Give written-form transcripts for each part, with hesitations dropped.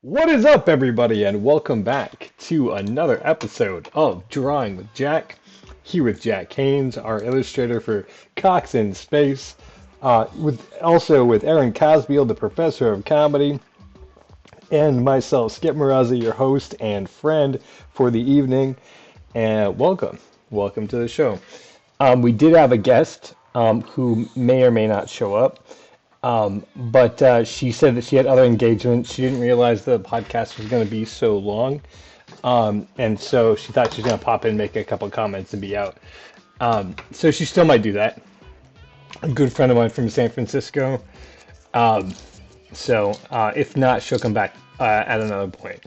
What is up, everybody, and welcome back to another episode of Drawing with Jack. Here with Jack Haynes, our illustrator for Cox in Space, with Aaron Kozbial, the professor of comedy, and myself, Skip Marazzi, your host and friend for the evening. And welcome to the show. We did have a guest who may or may not show up. But she said that she had other engagements. She didn't realize the podcast was going to be so long. And so she thought she was going to pop in, make a couple comments, and be out. So she still might do that. A good friend of mine from San Francisco. So if not, she'll come back at another point.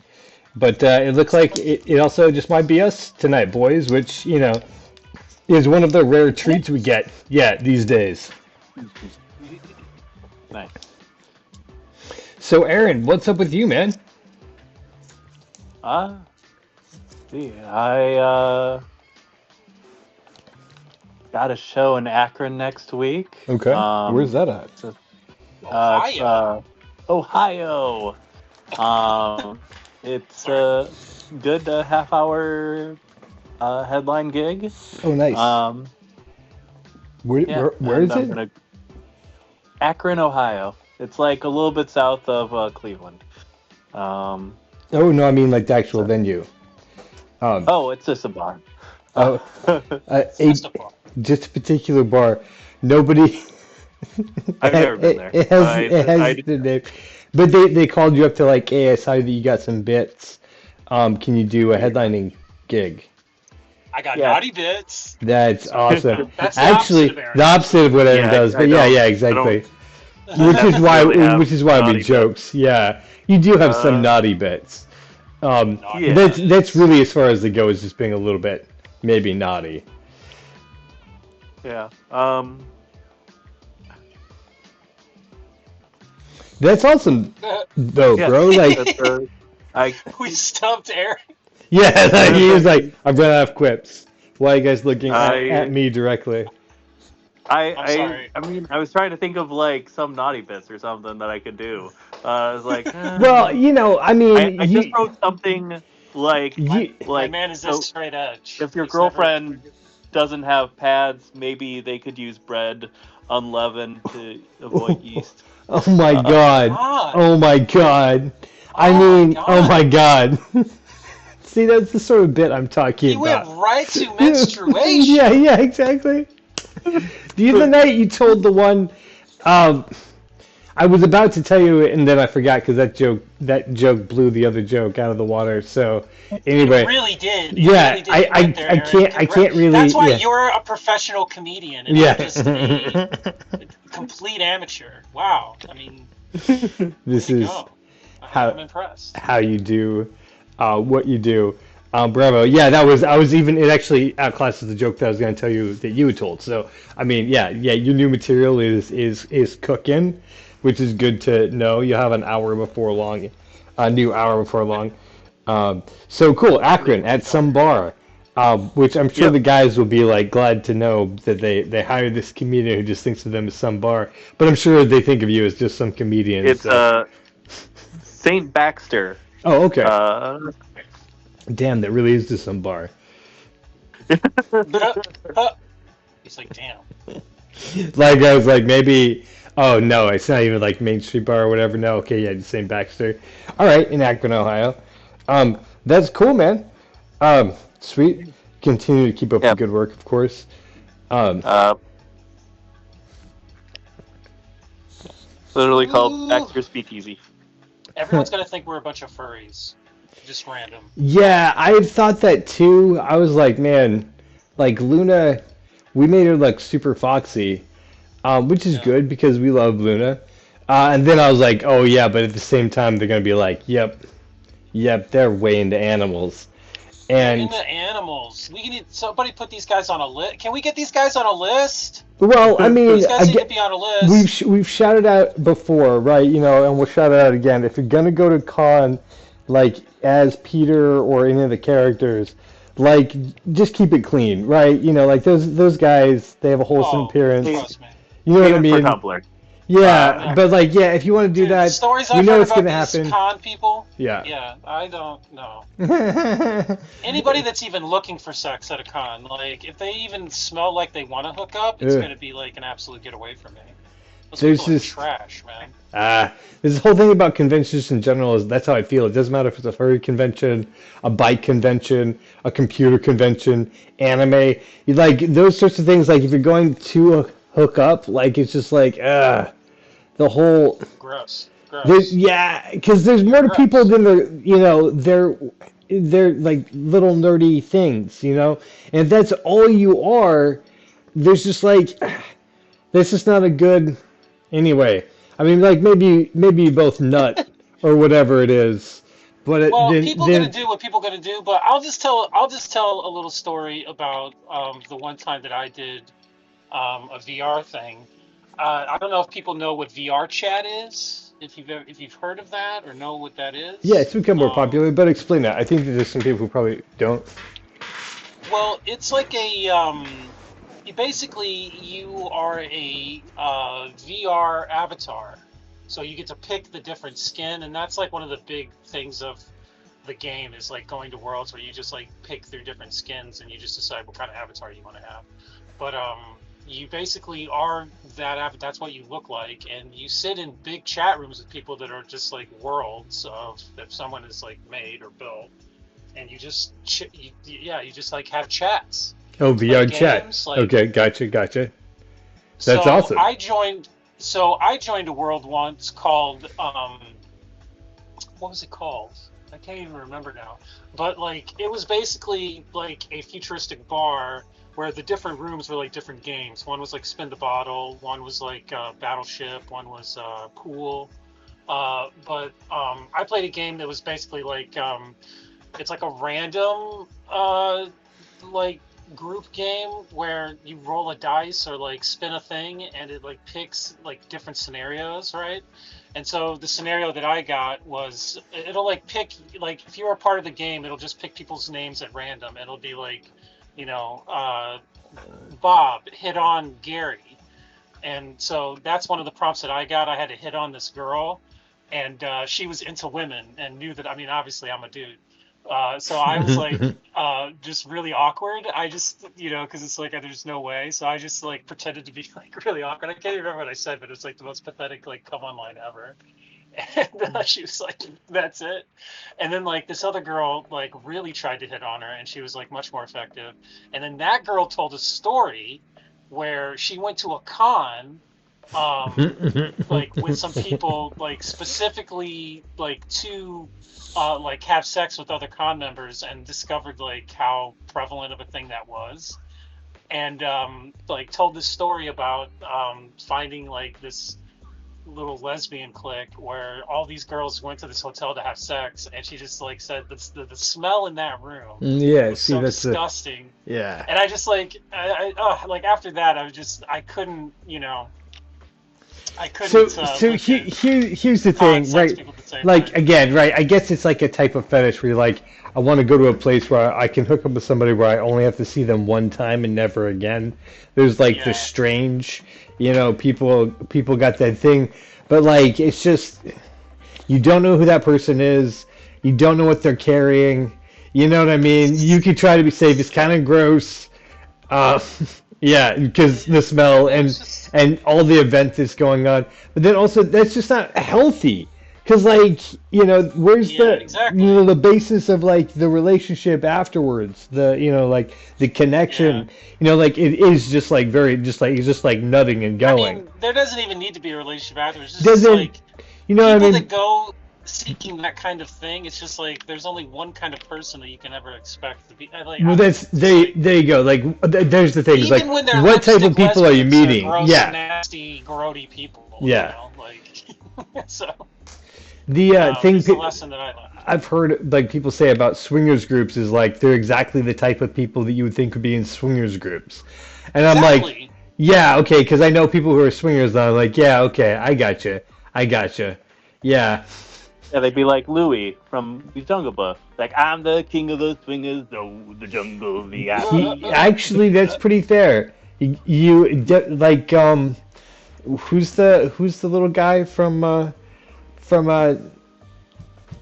But it looks like it also just might be us tonight, boys, which, is one of the rare treats we get, these days. Nice. So, Aaron, what's up with you, man? I got a show in Akron next week. Okay. Where's that at? Ohio. Ohio. It's a good half-hour headline gig. Oh, nice. Where is it? Akron, Ohio. It's like a little bit south of Cleveland. Oh, no, I mean like the actual venue. It's just a bar. Just a particular bar. Nobody. I've never been there. It has the name. But they called you up to like, hey, I saw that you got some bits. Can you do a headlining gig? I got naughty bits. That's awesome. That's Actually, the opposite of what Aaron does. But yeah, exactly. Which is why we jokes. Yeah, you do have some naughty bits. That's really as far as it goes, just being a little bit maybe naughty. Yeah. That's awesome, though, bro. Like, we stumped Aaron. Yeah, like, he was like, I've run out of quips. Why are you guys looking at me directly? I'm sorry. I mean, I was trying to think of like some naughty bits or something that I could do. I was like, well, I mean, I just wrote something like, my man is this straight edge. If your girlfriend doesn't have pads, maybe they could use bread unleavened to avoid yeast. Oh my god! Oh my god! Oh my god! See, that's the sort of bit I'm talking about. He went right to menstruation. Yeah, exactly. The other night you told the one, I was about to tell you and then I forgot because that joke blew the other joke out of the water. So anyway, it really did. I can't really. That's why you're a professional comedian and I'm just a complete amateur. Wow, I mean, this is I'm impressed. How you do what you do. Bravo. Yeah, it actually outclasses the joke that I was going to tell you that you had told. So, I mean, yeah, your new material is cooking, which is good to know. You have a new hour before long. So cool. Akron at some bar, which I'm sure the guys will be like glad to know that they hired this comedian who just thinks of them as some bar. But I'm sure they think of you as just some comedian. It's St. Baxter. Oh, okay. Damn, that really is just some bar. He's like, damn. Like, I was like, maybe... Oh, no, it's not even like Main Street Bar or whatever. No, okay, yeah, just St. Baxter. All right, in Akron, Ohio. That's cool, man. Sweet. Continue to keep up the good work, of course. Literally called Baxter Speakeasy. Everyone's going to think we're a bunch of furries. Just random. Yeah, I thought that too. I was like, man, like Luna, we made her like super foxy, which is good because we love Luna. And then I was like, oh yeah, but at the same time they're gonna be like, yep, they're way into animals. And into animals. We need somebody put these guys on a list. Can we get these guys on a list? Well, I mean, these guys need to be on a list. We've shouted out before, right? And we'll shout it out again. If you're gonna go to con, like as Peter or any of the characters, like just keep it clean, right? Like those guys, they have a wholesome appearance. Trust me. You know what I mean? Yeah, but like, yeah, if you want to do Dude, the that, stories you I've know heard it's about gonna these happen. con people. Yeah. Yeah, I don't know. Yeah, Anybody that's even looking for sex at a con, like if they even smell like they want to hook up, it's gonna be like an absolute get away from me. Those there's people are this trash, man. this whole thing about conventions in general is that's how I feel. It doesn't matter if it's a furry convention, a bike convention, a computer convention, anime. You like those sorts of things. Like if you're going to hook up, like it's just like the whole. Gross. Gross. Yeah, because there's more to people Gross. than they're like little nerdy things, And if that's all you are, there's just like this is not a good. Anyway, I mean, like maybe you both nut or whatever it is, but Well, then people gonna do what people gonna do, but I'll just tell a little story about the one time that I did a VR thing. I don't know if people know what VR chat is, if you've heard of that or know what that yeah, is. it's become more popular. But explain that. I think that there's some people who probably don't. Well, it's like you are a VR avatar, so you get to pick the different skin, and that's like one of the big things of the game is like going to worlds where you just like pick through different skins and you just decide what kind of avatar you want to have. But you basically are that's what you look like, and you sit in big chat rooms with people that are just like worlds of that someone has like made or built, and you just you just like have chats. Oh, VR Play chat. games, like, Okay, gotcha. That's so awesome. I joined a world once called what was it called? I can't even remember now. But like it was basically like a futuristic bar where the different rooms were like different games. One was like spin the bottle, one was like battleship, one was pool. But I played a game that was basically like it's like a random like group game where you roll a dice or like spin a thing and it like picks like different scenarios, right? And so the scenario that I got was it'll like pick like if you're a part of the game, it'll just pick people's names at random. It'll be like, you know, Bob hit on Gary. And so that's one of the prompts that I got. I had to hit on this girl, and she was into women and knew that. I mean, obviously, I'm a dude, so I was like, just really awkward. I just, because it's like there's no way. So I just like pretended to be like really awkward. I can't even remember what I said, but it was like the most pathetic like come on line ever. And she was like, that's it. And then like this other girl like really tried to hit on her, and she was like much more effective. And then that girl told a story where she went to a con like with some people like specifically like to like have sex with other con members, and discovered like how prevalent of a thing that was, and like told this story about finding like this little lesbian clique where all these girls went to this hotel to have sex, and she just like said the smell in that room was so disgusting. Yeah. And I just like like after that I couldn't here's the thing, right? Like again, right? I guess it's like a type of fetish where you're like, I want to go to a place where I can hook up with somebody where I only have to see them one time and never again. There's like the strange, people got that thing, but like it's just you don't know who that person is, you don't know what they're carrying. You know what I mean? You could try to be safe. It's kind of gross. Yeah, because the smell and all the event that's going on, but then also that's just not healthy. Because like where's the basis of like the relationship afterwards? Like the connection. Like it is just like it's just like nutting and going. I mean, there doesn't even need to be a relationship afterwards. It's just like people that go seeking that kind of thing, it's just like there's only one kind of person that you can ever expect to be. Like, well, there you go. Like there's the thing. Is like what type of people are you meeting? Gross, yeah, nasty, grody people. Yeah, so. The thing the lesson that I learned. I've heard like people say about swingers groups is like they're exactly the type of people that you would think would be in swingers groups, and I'm like, yeah, okay, because I know people who are swingers. And I'm like, yeah, okay, I gotcha, yeah. Yeah, they'd be like Louis from the Jungle Book. Like, I'm the king of the swingers, the jungle, Actually, that's pretty fair. You like who's the little guy from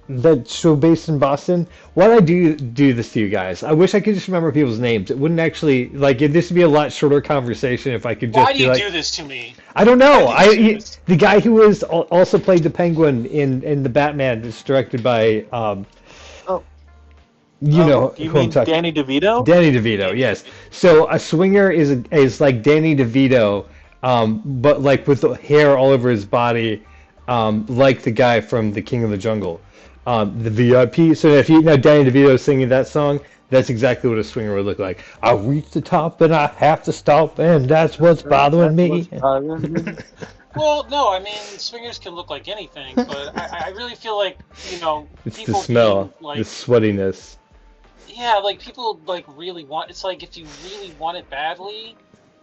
that show based in Boston? Why do I do this to you guys? I wish I could just remember people's names. It wouldn't actually this would be a lot shorter conversation if I could Why just do be you like, do this to me? I don't Why know. do you do this? The guy who was also played the Penguin in the Batman is directed by Oh, you know do you who I'm mean talking. Danny DeVito? Danny DeVito, yes. So a swinger is like Danny DeVito, but like with the hair all over his body, like the guy from The King of the Jungle, the VIP. So if you know Danny DeVito singing that song, that's exactly what a swinger would look like. I reach the top and I have to stop, and that's what's bothering me. Well, no, I mean, swingers can look like anything, but I really feel like, It's the people smell, being like, the sweatiness. yeah, like people like really want. It's like if you really want it badly,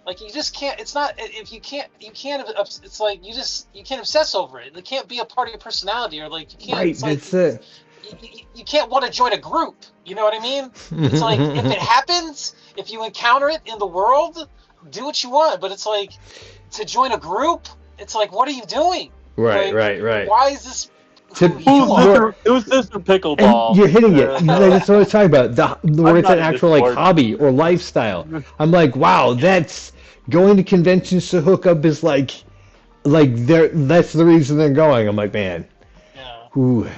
like you just can't. It's not if you can't. It's like you can't obsess over it. It can't be a part of your personality, or like you can't. Right, It's like that's it. you can't want to join a group. You know what I mean? It's like if it happens, if you encounter it in the world, do what you want. But it's like to join a group. It's like, what are you doing? Right, Like, right. Why is this? To- Who you are? Who's this for pickleball? And you're hitting it. That's what I was talking about. Where it's not an in actual this like sport. hobby or lifestyle. I'm like, wow, that's going to conventions to hook up is like that's the reason they're going. I'm like, man, Yeah. ooh,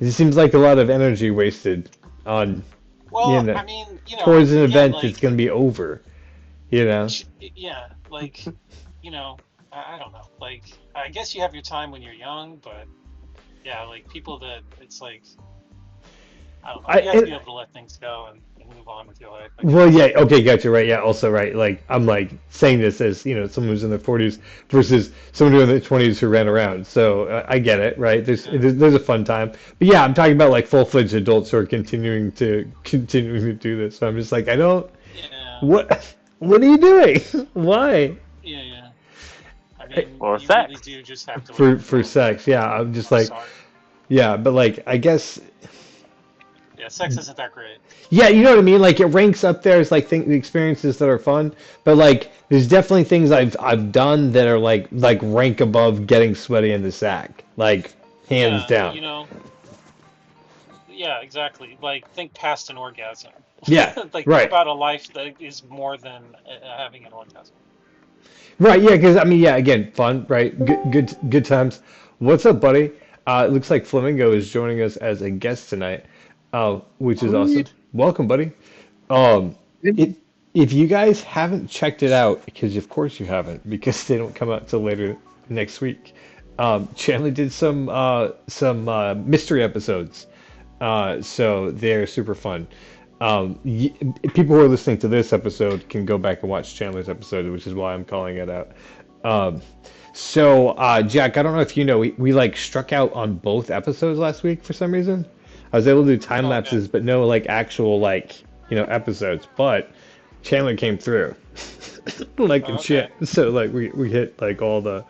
it seems like a lot of energy wasted on Well, know, I mean, towards an again, event like, that's going to be over. You know? yeah, like, I don't know. Like, I guess you have your time when you're young, but yeah, like people that it's like, I don't know. You have to be able to let things go and move on with your life. Well, yeah, okay, gotcha, right, yeah, also, right, like, I'm, like, saying this as, someone who's in their 40s versus someone who's in their 20s who ran around, so I get it, right, there's a fun time, but yeah, I'm talking about, like, full-fledged adults who are continuing to do this, so I'm just like, I don't, Yeah. what are you doing? Why? Yeah. I mean, For you sex. really do just have to For sex, yeah, I'm just like, sorry. yeah, but, like, I guess... Yeah, sex isn't that great. Yeah, you know what I mean. Like it ranks up there as like the experiences that are fun, but like there's definitely things I've done that are like rank above getting sweaty in the sack, like hands Yeah, down. Yeah, exactly. Like, think past an orgasm. Yeah, Like, right, think about a life that is more than having an orgasm. right. Yeah, because I mean, yeah, again, fun, right? Good times. What's up, buddy? It looks like Flamingo is joining us as a guest tonight, which is awesome. Welcome, buddy. Um, if you guys haven't checked it out, because of course you haven't, because they don't come out till later next week. Chandler did some mystery episodes, so they're super fun. People who are listening to this episode can go back and watch Chandler's episode, which is why I'm calling it out. Jack, I don't know if you know, we like struck out on both episodes last week for some reason. I was able to do time lapses, but no like actual episodes. But Chandler came through, like and shit. So like we hit like all the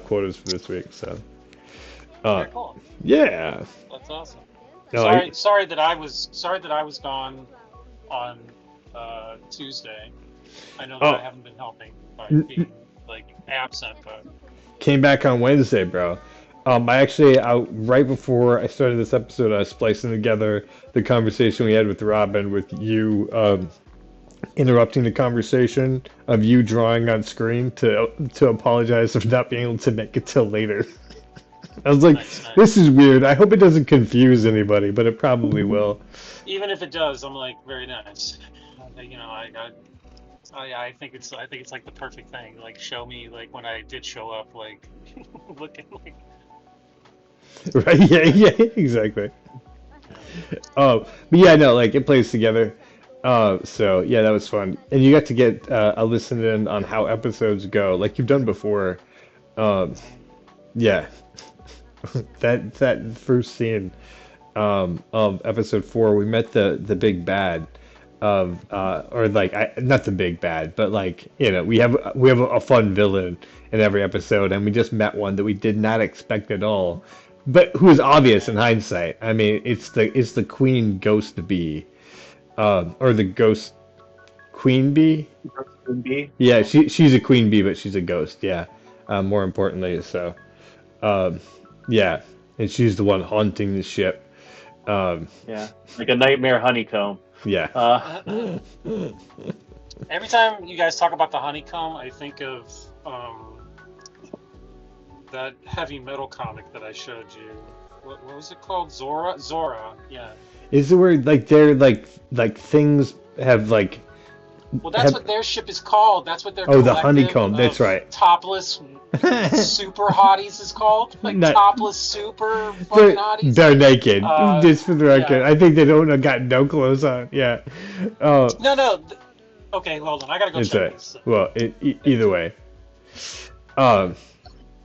quotas for this week. So Very cool. yeah. That's awesome. No, Sorry that I was gone on Tuesday. I know that I haven't been helping by being like absent, but came back on Wednesday, bro. Right before I started this episode, I was splicing together the conversation we had with Robin, with you interrupting the conversation of you drawing on screen to apologize for not being able to make it till later. I was like, nice. This is weird. I hope it doesn't confuse anybody, but it probably will. Even if it does, I'm like, very nice. I think it's like the perfect thing. Like, show me like when I did show up, like looking like. Right? Yeah, exactly. But yeah, no, like it plays together. So yeah, that was fun, and you got to get a listen in on how episodes go, like you've done before. Yeah, that first scene of episode 4, we met the big bad of or like not the big bad, but like we have a fun villain in every episode, and we just met one that we did not expect at all. But who is obvious in hindsight? I mean, it's the queen ghost bee, or the ghost queen bee. Queen bee. Yeah, she's a queen bee, but she's a ghost. Yeah, more importantly, so yeah, and she's the one haunting the ship. Yeah, like a nightmare honeycomb. Yeah. Every time you guys talk about the honeycomb, I think of that heavy metal comic that I showed you. What was it called? Zora. Yeah. Is the word like they're like things have like Well, that's what their ship is called. That's what their oh, the collective honeycomb. of That's right. Topless super hotties is called. Like Not- topless super fucking They're, hotties. they're naked. Uh, Just for the record, yeah. I think they don't got no clothes on. Yeah. Oh, No. Okay, hold on. I gotta go it's check right. this. Well, either way,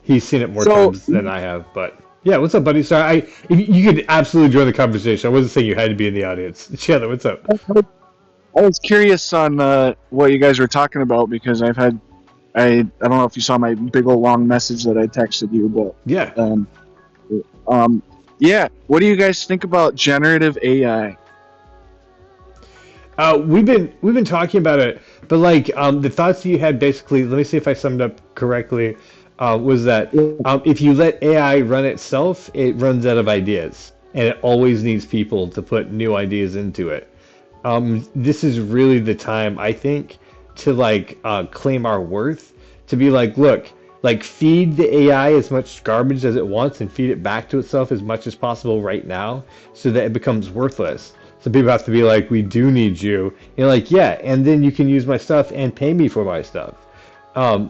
he's seen it more So- times than I have. But yeah, what's up, buddy? Sorry, you could absolutely join the conversation. I wasn't saying you had to be in the audience. Chandler, what's up? I was curious on what you guys were talking about because I don't know if you saw my big old long message that I texted you, but Yeah. yeah. What do you guys think about generative AI? We've been talking about it, but like the thoughts that you had basically. Let me see if I summed up correctly. Was that if you let AI run itself, it runs out of ideas, and it always needs people to put new ideas into it. This is really the time, I think, to like claim our worth, to be like, look, like feed the AI as much garbage as it wants and feed it back to itself as much as possible right now, so that it becomes worthless. So people have to be like, we do need you. You're like, yeah, and then you can use my stuff and pay me for my stuff.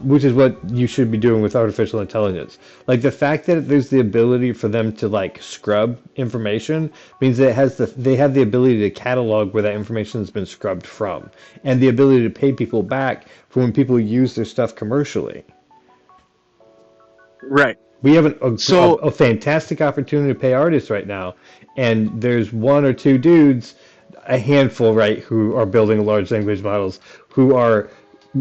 Which is what you should be doing with artificial intelligence. Like the fact that there's the ability for them to like scrub information means that they have the ability to catalog where that information has been scrubbed from, and the ability to pay people back for when people use their stuff commercially. Right. We have So- a fantastic opportunity to pay artists right now, and there's one or two dudes, a handful, right, who are building large language models who are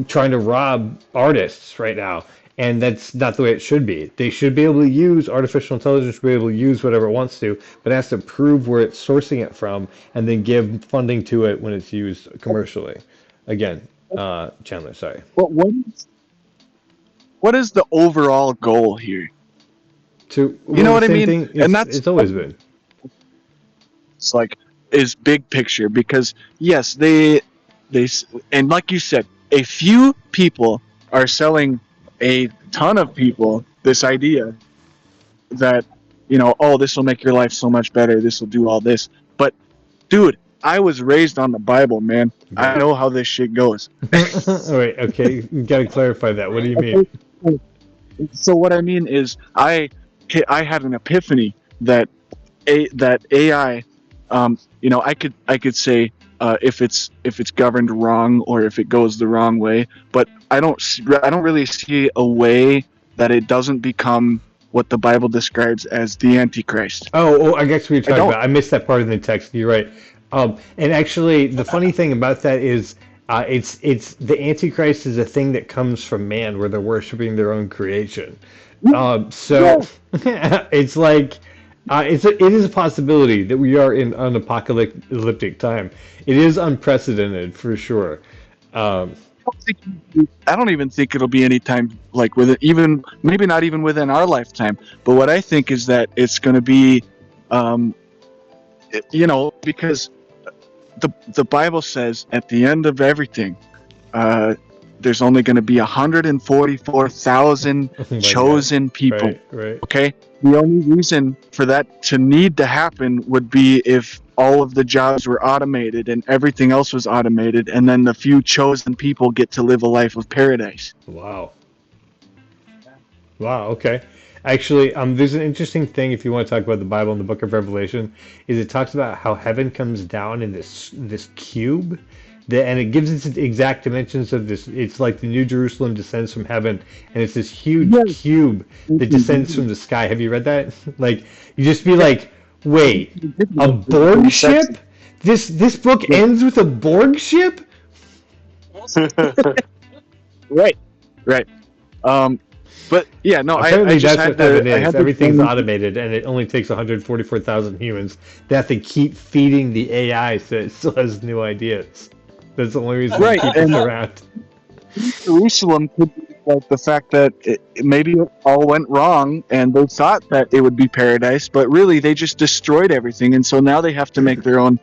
trying to rob artists right now, and that's not the way it should be. They should be able to use artificial intelligence, should be able to use whatever it wants to, but it has to prove where it's sourcing it from, and then give funding to it when it's used commercially. Again, Chandler, sorry. But what is the overall goal here? You know what I Same mean? thing, And that's- it's always been. It's like is big picture because yes, they and like you said, a few people are selling a ton of people this idea that oh, this will make your life so much better. This will do all this. But dude, I was raised on the Bible, man. I know how this shit goes. Oh, wait, okay, you gotta clarify that. What do you mean? So what I mean is, I had an epiphany that AI, I could say if it's governed wrong or if it goes the wrong way, but I don't really see a way that it doesn't become what the Bible describes as the antichrist. Oh, I guess we were talking about. I missed that part of the text. You're right. And actually, the funny thing about that is, it's the Antichrist is a thing that comes from man, where they're worshiping their own creation. So it's like it is a possibility that we are in an apocalyptic time. It is unprecedented for sure. I don't even think it'll be any time like even maybe not even within our lifetime. But what I think is that it's going to be, because the Bible says at the end of everything, there's only going to be 144,000 chosen people. Right. Okay. The only reason for that to need to happen would be if all of the jobs were automated and everything else was automated, and then the few chosen people get to live a life of paradise. Wow. Okay. Actually, there's an interesting thing if you want to talk about the Bible and the Book of Revelation, is it talks about how heaven comes down in this cube, and it gives its exact dimensions of this. It's like the New Jerusalem descends from heaven, and it's this huge cube that descends from the sky. Have you read that? Like, you just be like, wait, a Borg ship? This book ends with a Borg ship? Right. But yeah, no, Apparently I just that's had what to. heaven I is. had to Everything's find- automated, and it only takes 144,000 humans. They have to keep feeding the AI so it still has new ideas. That's the only reason Right, it keeps and- around. Jerusalem could be like the fact that maybe it all went wrong and they thought that it would be paradise, but really they just destroyed everything, and so now they have to make their own,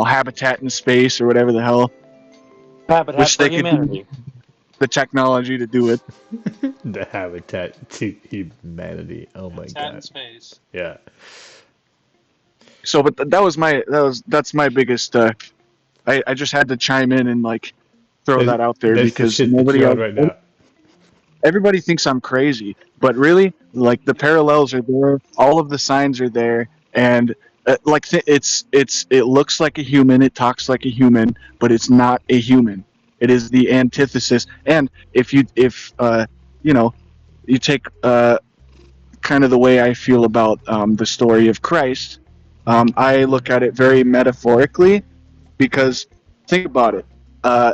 habitat in space or whatever the hell. Habitat Wish for they could humanity. the technology to do it. The habitat to humanity. Oh my It's out in god. space. Yeah. So, but that's my biggest. I just had to chime in and like throw that out there That's the because shit that nobody you're else. on right now. Everybody thinks I'm crazy, but really, like the parallels are there, all of the signs are there, and it looks like a human, it talks like a human, but it's not a human. It is the antithesis. And if you take kind of the way I feel about the story of Christ, I look at it very metaphorically because think about it. I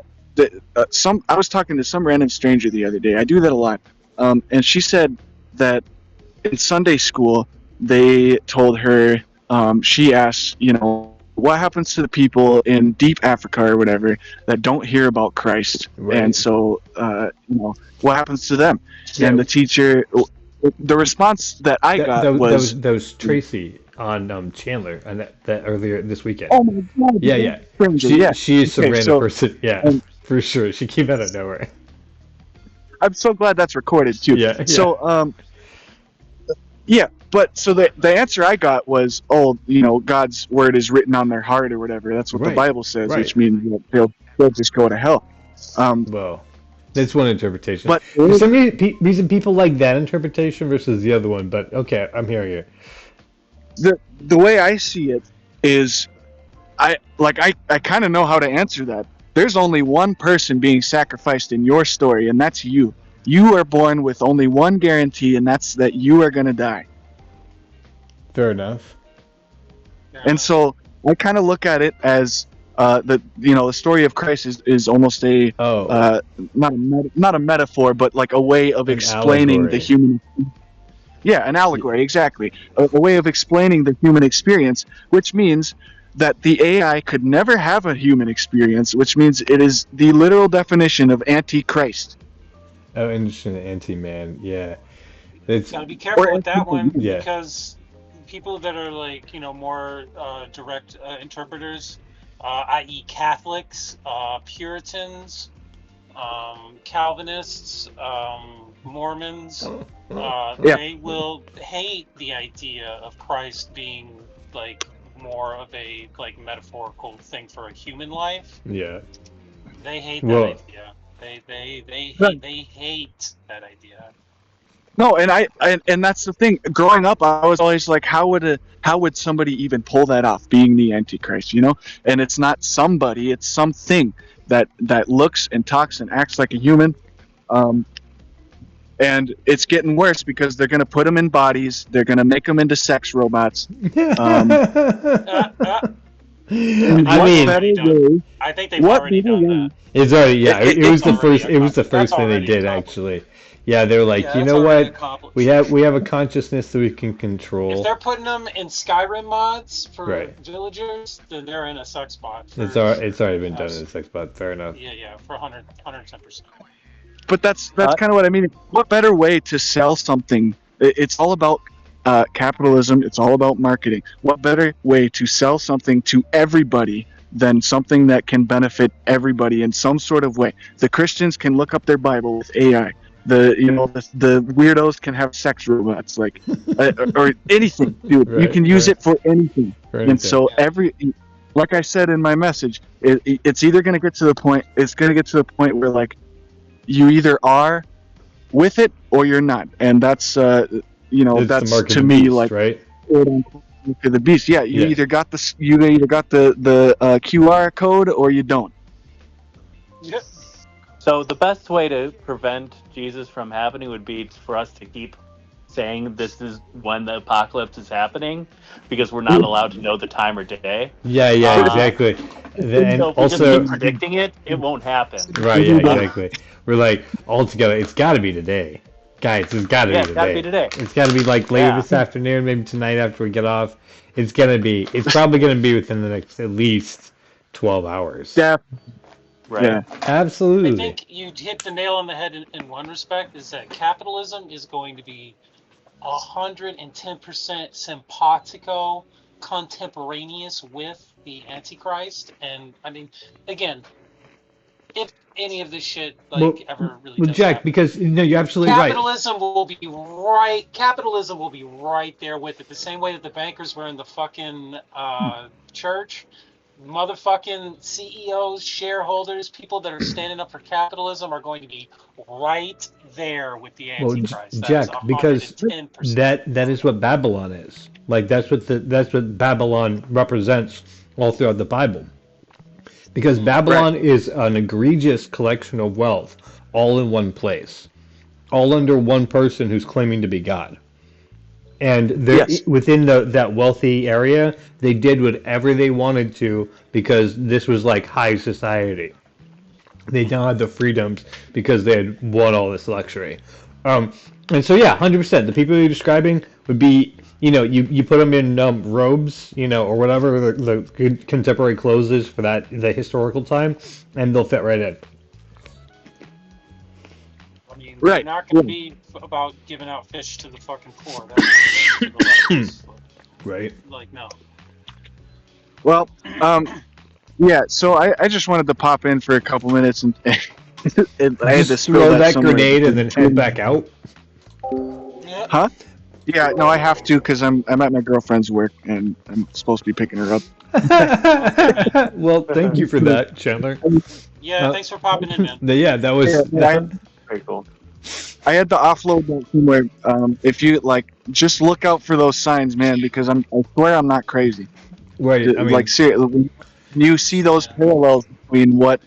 was talking to some random stranger the other day. I do that a lot, and she said that in Sunday school they told her she asked, what happens to the people in deep Africa or whatever that don't hear about Christ, Right. and so what happens to them? Yeah. And the teacher, the response that I got was, that was Tracy on Chandler and that earlier this weekend. "Oh my God, Yeah. stranger." She is some Okay, random so- person. Yeah, and- for sure. She came out of nowhere. I'm so glad that's recorded too. Yeah. So, but so the answer I got was, God's word is written on their heart or whatever. That's what Right, the Bible says, right. which means that they'll just go to hell. Well, that's one interpretation. But For some reason, people like that interpretation versus the other one. But okay, I'm hearing you. the way I see it is, I kind of know how to answer that. There's only one person being sacrificed in your story, and that's you. You are born with only one guarantee, and that's that you are going to die. Fair enough. And so I kind of look at it as the story of Christ is almost a not a metaphor, but like a way of An explaining allegory. the human. Yeah, an allegory, exactly. A way of explaining the human experience, which means that the AI could never have a human experience, which means it is the literal definition of antichrist. Oh, interesting. Anti-man. Yeah. It's Gotta be careful with that one Yeah. because people that are like more direct interpreters, i.e., Catholics, Puritans, Calvinists, Mormons, they will hate the idea of Christ being like more of a like metaphorical thing for a human life. yeah. They hate that Well- idea. They hate that idea. No, and that's the thing. Growing up, I was always like, how would somebody even pull that off, being the Antichrist, And it's not somebody; it's something that looks and talks and acts like a human. And it's getting worse because they're going to put them in bodies. They're going to make them into sex robots. I mean, I think they've already done that. it's already it was the already first. It was the that's first thing they already did accomplished. actually. Yeah, they were like, Yeah, you that's know already what? accomplished. We have a consciousness that we can If control. they're putting them in Skyrim mods for Right. villagers, then they're in a sex bot. for- It's already been done in the sex bot. Fair enough. Yeah, for 110%. But that's kind of what I mean. What better way to sell something? It's all about capitalism. It's all about marketing. What better way to sell something to everybody than something that can benefit everybody in some sort of way? The Christians can look up their Bible with AI. The weirdos can have sex robots, like or anything, dude. You Right, can use right. it for anything. For And anything. so like I said in my message, it's either going to get to the point. It's going to get to the point where like you either are with it or you're not, and that's It's the that's mark of to the me beast, like right? to the beast. Yeah, you Yeah. either got the QR code or you don't. Yep. So the best way to prevent Jesus from happening would be for us to keep saying this is when the apocalypse is happening, because we're not allowed to know the time or day. Yeah, exactly. And So if we just also, keep predicting it, it won't happen. right, yeah, exactly. We're like, all together, it's got to be today. Guys, it's got to Yeah, be it's gotta today. be today. It's got to be like later Yeah. this afternoon, maybe tonight after we get off. It's probably going to be within the next at least 12 hours. Right. Yeah. Absolutely. I think you hit the nail on the head in one respect, is that capitalism is going to be 110% simpatico contemporaneous with the antichrist. And I mean, again, if any of this shit well, ever really well, does Jack, happen, because you're absolutely right. capitalism will be right there with it, the same way that the bankers were in the fucking church. Motherfucking CEOs, shareholders, people that are standing up for capitalism are going to be right there with the Well, antichrist. That is Jack, because 110%. that is what Babylon is. Like that's what Babylon represents all throughout the Bible. Because Right. Babylon is an egregious collection of wealth, all in one place, all under one person who's claiming to be God. And they're Yes. within that wealthy area, they did whatever they wanted to because this was like high society. They now had the freedoms because they had won all this luxury. And so, yeah, 100%. The people you're describing would be, you put them in robes, or whatever the good contemporary clothes is for the historical time, and they'll fit right in. I mean, Right. they're not going to be about giving out fish to the fucking poor. That's Right. like, no. Well, yeah. So I just wanted to pop in for a couple minutes and I had to Just spill throw that somewhere. grenade and then head back out. Yeah. Huh? Yeah. No, I have to because I'm at my girlfriend's work and I'm supposed to be picking her up. Well, thank you for that, Chandler. Yeah, thanks for popping in, man. Yeah, that was. Very cool. I had to offload that somewhere. If you just look out for those signs, man, because I swear I'm not crazy. Right. I mean, Seriously, you see those parallels between what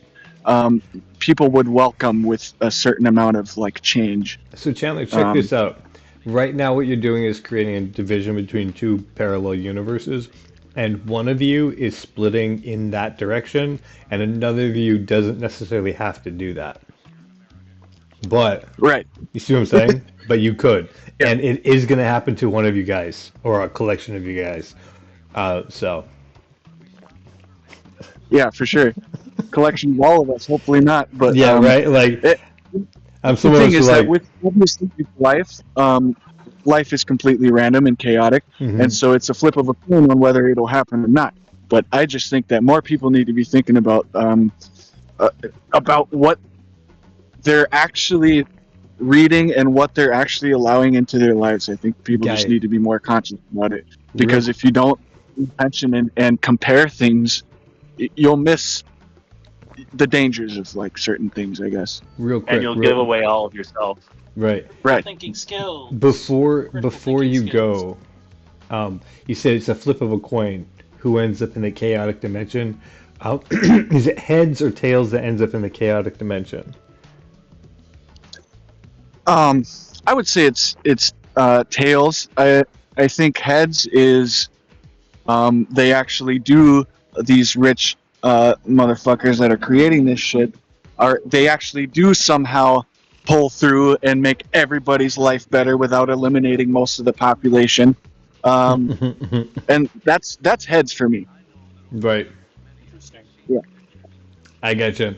people would welcome with a certain amount of change. so Chandler, check this out. Right now, what you're doing is creating a division between two parallel universes, and one of you is splitting in that direction, and another of you doesn't necessarily have to do that. But Right. you see what I'm saying? But you could, Yeah. and it is going to happen to one of you guys or a collection of you guys. So. Yeah, for sure. Collection of all of us. Hopefully not. But Yeah, right. I'm the someone thing who's is that with obviously with life, life is completely random and chaotic, Mhm. and so it's a flip of a coin on whether it'll happen or not. But I just think that more people need to be thinking about what they're actually reading and what they're actually allowing into their lives. I think people Got just it. need to be more conscious about it, because if you don't pay attention and compare things, you'll miss the dangers of certain things, I guess. Real quick. And you'll give away all of yourself. Right. Right. Thinking skills. Before thinking you skills. go, you said it's a flip of a coin. Who ends up in the chaotic dimension? Is it heads or tails that ends up in the chaotic dimension? I would say it's tails. I think heads is they actually do, these rich motherfuckers that are creating this shit they actually do somehow pull through and make everybody's life better without eliminating most of the population. And that's heads for me. Right. Interesting. Yeah. I gotcha.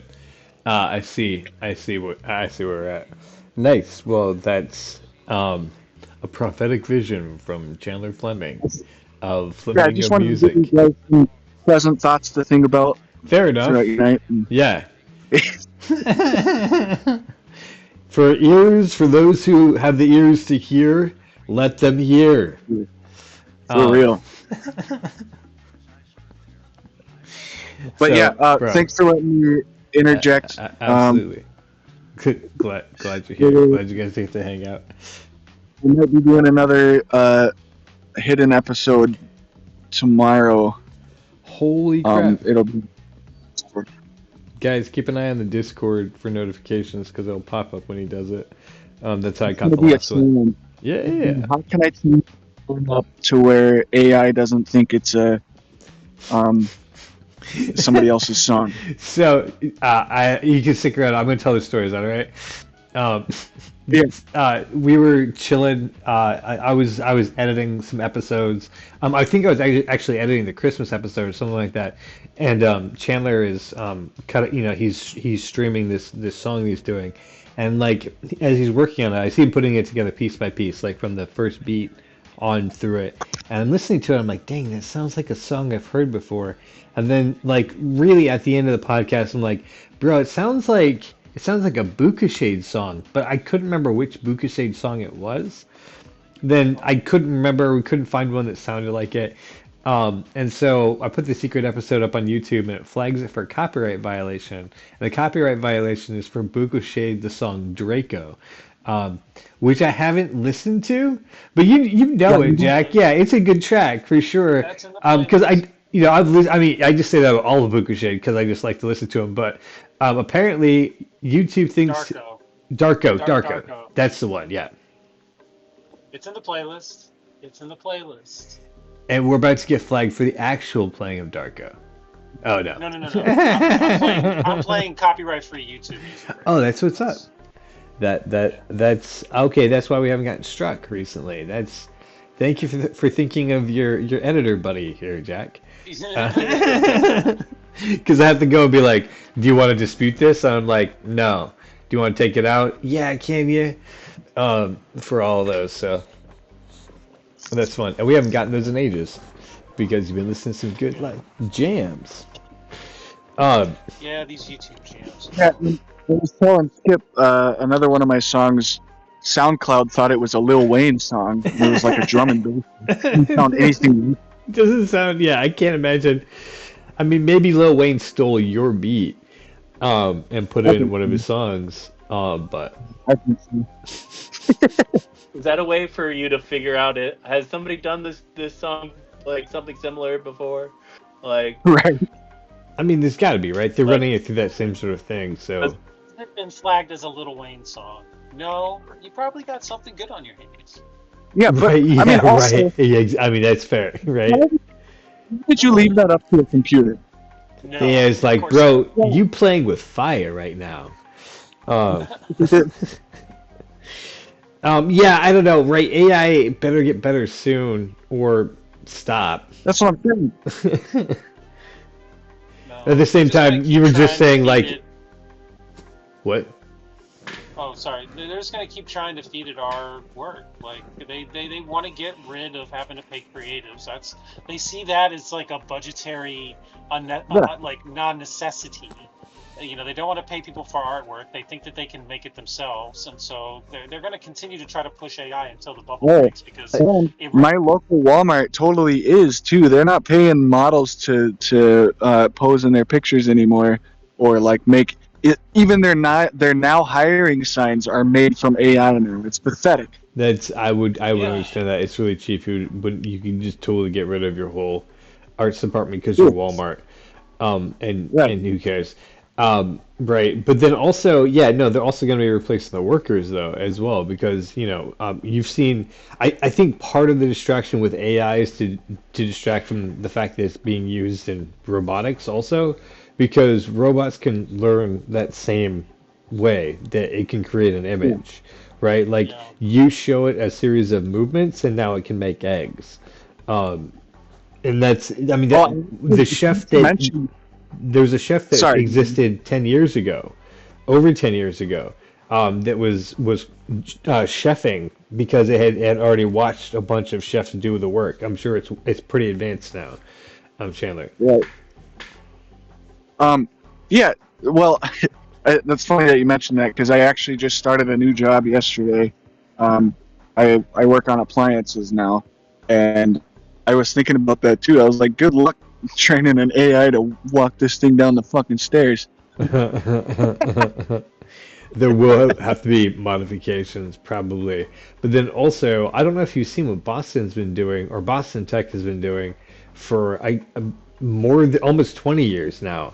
I see where we're at. Nice. Well, that's a prophetic vision from Chandler Fleming of Yeah, I flipping just of wanted music. to give you guys some pleasant thoughts to think about Fair enough. throughout your night. Yeah. For those who have the ears to hear, let them hear. For real. But So, yeah, bro, thanks for letting me interject. Absolutely. Glad you're here. Glad you guys get to hang out. We might be doing another hidden episode tomorrow. Holy crap. It'll be. Guys, keep an eye on the Discord for notifications because it'll pop up when he does it. That's how I caught It'll the be a last one. challenge. Yeah. How can I change it up to where AI doesn't think it's a somebody else's song? So, you can stick around. I'm going to tell the story. Is that all right? Yeah. We were chilling. I was editing some episodes. I think I was actually editing the Christmas episode or something like that. And Chandler is he's streaming this song he's doing, and like as he's working on it, I see him putting it together piece by piece, like from the first beat on through it. And I'm listening to it. I'm like, dang, that sounds like a song I've heard before. And then like really at the end of the podcast, I'm like, bro, it sounds like a Bukashade song, but I couldn't remember which Bukashade song it was. Then I couldn't remember, we couldn't find one that sounded like it. And so I put the secret episode up on YouTube and it flags it for a copyright violation. And the copyright violation is for Bukashade, the song Draco, um, which I haven't listened to, but you know it, Jack. Yeah, it's a good track for sure. That's in the Because playlist. I mean, I just say that about all of Bukashade because I just like to listen to them. But apparently, YouTube thinks Darko. Darko. Darko. That's the one, yeah. It's in the playlist. It's in the playlist. And we're about to get flagged for the actual playing of Darko. Oh no. No, no, no, no. I'm playing copyright-free YouTube music. Oh, that's what's up. That's okay. That's why we haven't gotten struck recently. Thank you for thinking of your editor buddy here, Jack. Because I have to go and be like, do you want to dispute this? And I'm like, no. Do you want to take it out? Yeah, can you? For all of those, so that's fun. And we haven't gotten those in ages because you've been listening to some good like jams. Yeah, these YouTube jams. Yeah, I was telling Skip another one of my songs. SoundCloud thought it was a Lil Wayne song. It was like a drum and bass. Didn't sound anything. Doesn't sound. Yeah, I can't imagine. I mean, maybe Lil Wayne stole your beat, and put it in one of his songs. But I think so. Is that a way for you to figure out it? Has somebody done this song like something similar before? Like, Right. I mean, there's got to be, right? They're Like- running it through that same sort of thing. So Has it been flagged as a Lil Wayne song? No, you probably got something good on your hands. Yeah, but right, yeah, I mean, also, right. Yeah, I mean, that's fair, right? why did you leave that up to a computer? No, Yeah, it's of like, course bro, not. you playing with fire right now. Um, yeah, I don't know, right? AI better get better soon or stop. That's what I'm saying. No, At the same they're just gonna time, keep you were just trying to saying feed like, it- what? Oh, sorry. They're just gonna keep trying to feed it our work. Like they want to get rid of having to pay creatives. They see that as like a budgetary, like non-necessity. You know, they don't want to pay people for artwork. They think that they can make it themselves, and so they're going to continue to try to push AI until the bubble Oh, breaks because And it, my local Walmart totally is too. They're not paying models to pose in their pictures anymore, or like make it. Even their now hiring signs are made from AI now. It's pathetic. I would Yeah. understand that. It's really cheap. But you can just totally get rid of your whole arts department because you're Walmart. And Right. and who cares? Right. But then also, yeah, no, they're also going to be replacing the workers though as well because you've seen. I think part of the distraction with AI is to distract from the fact that it's being used in robotics also, because robots can learn that same way that it can create an image, right? Like Yeah. you show it a series of movements and now it can make eggs. And that's, I mean, Well, the chef you that mentioned- there's a chef that Sorry. existed 10 years ago, over 10 years ago, that was chefing because it had already watched a bunch of chefs do the work. I'm sure it's pretty advanced now. Chandler. Right. Yeah. Well, that's funny that you mentioned that because I actually just started a new job yesterday. I work on appliances now, and I was thinking about that too. I was like, good luck training an AI to walk this thing down the fucking stairs. There will have to be modifications, probably. But then also, I don't know if you've seen what Boston's been doing, or Boston Tech has been doing for more than almost 20 years now.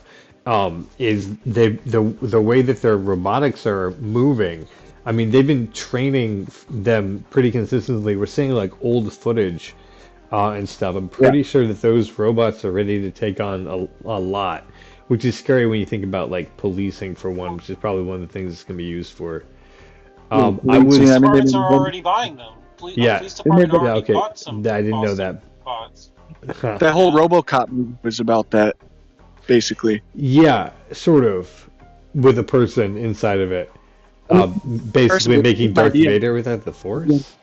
Is the way that their robotics are moving. I mean, they've been training them pretty consistently. We're seeing like old footage and stuff. I'm pretty sure that those robots are ready to take on a lot, which is scary when you think about like policing for one, which is probably one of the things it's going to be used for. I Police, was yeah, I mean, Departments are already buying them. yeah, Police they made department that- yeah, already okay. bought some I didn't know Boston that. bots. that whole RoboCop movie was about that, basically. Yeah, sort of, with a person inside of it. Person Basically with making the Darth idea. Vader without the Force.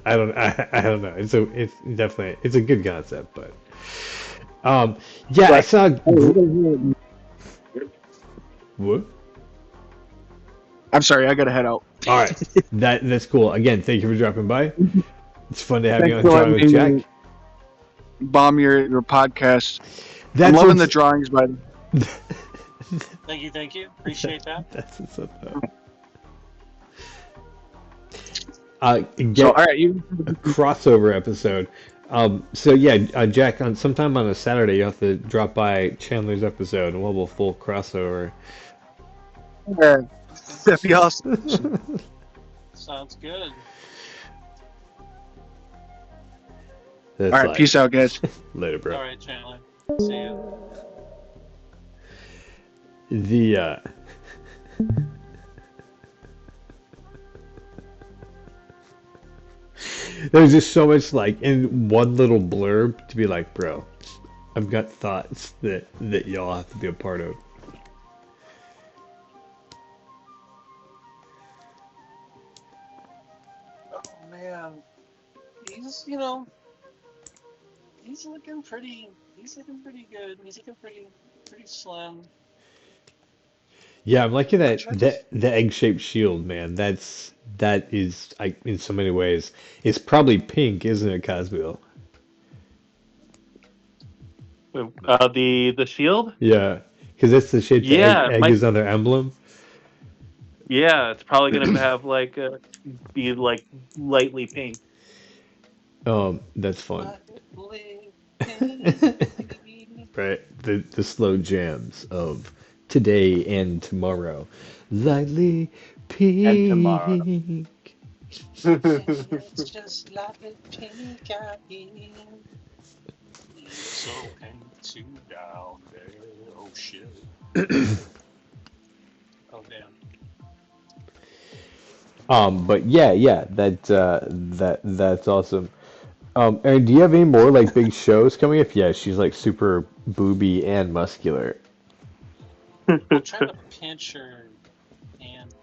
I don't know. It's definitely it's a good concept, but yeah, I Right. saw. I'm What? sorry, I gotta head out. All right, that's cool. Again, thank you for dropping by. It's fun to have you Thanks on for Drawing letting with me Jack. bomb your podcast. I'm That's loving the what's, drawings, by the Thank you. Appreciate that. that's what's up. Though. So, Get all right, you. a crossover episode. So yeah, Jack, on sometime on a Saturday, you have to drop by Chandler's episode, and we'll have a full crossover. Yeah, that'd be awesome. Sounds good. That's All right, peace out, guys. Later, bro. All right, Chandler. See you. The there's just so much like in one little blurb to be like, bro, I've got thoughts that y'all have to be a part of. Oh man, he's he's looking pretty. He's looking pretty good. He's looking pretty slim. Yeah, I'm liking I that tried to. the egg-shaped shield, man. That is in so many ways. It's probably pink, isn't it, Cosbial? The shield. Yeah, because that's the shape the Yeah, egg is on their emblem. yeah, it's probably gonna have like be like lightly pink. That's fun. Lightly Right? The slow jams of today and tomorrow. Lightly And tomorrow. pink. It's just like a pink eye. So into down there. Oh shit. Oh damn. But yeah, that's awesome. Aaron, do you have any more like big shows coming up? Yeah, she's like super booby and muscular. I'm trying to pinch her hand.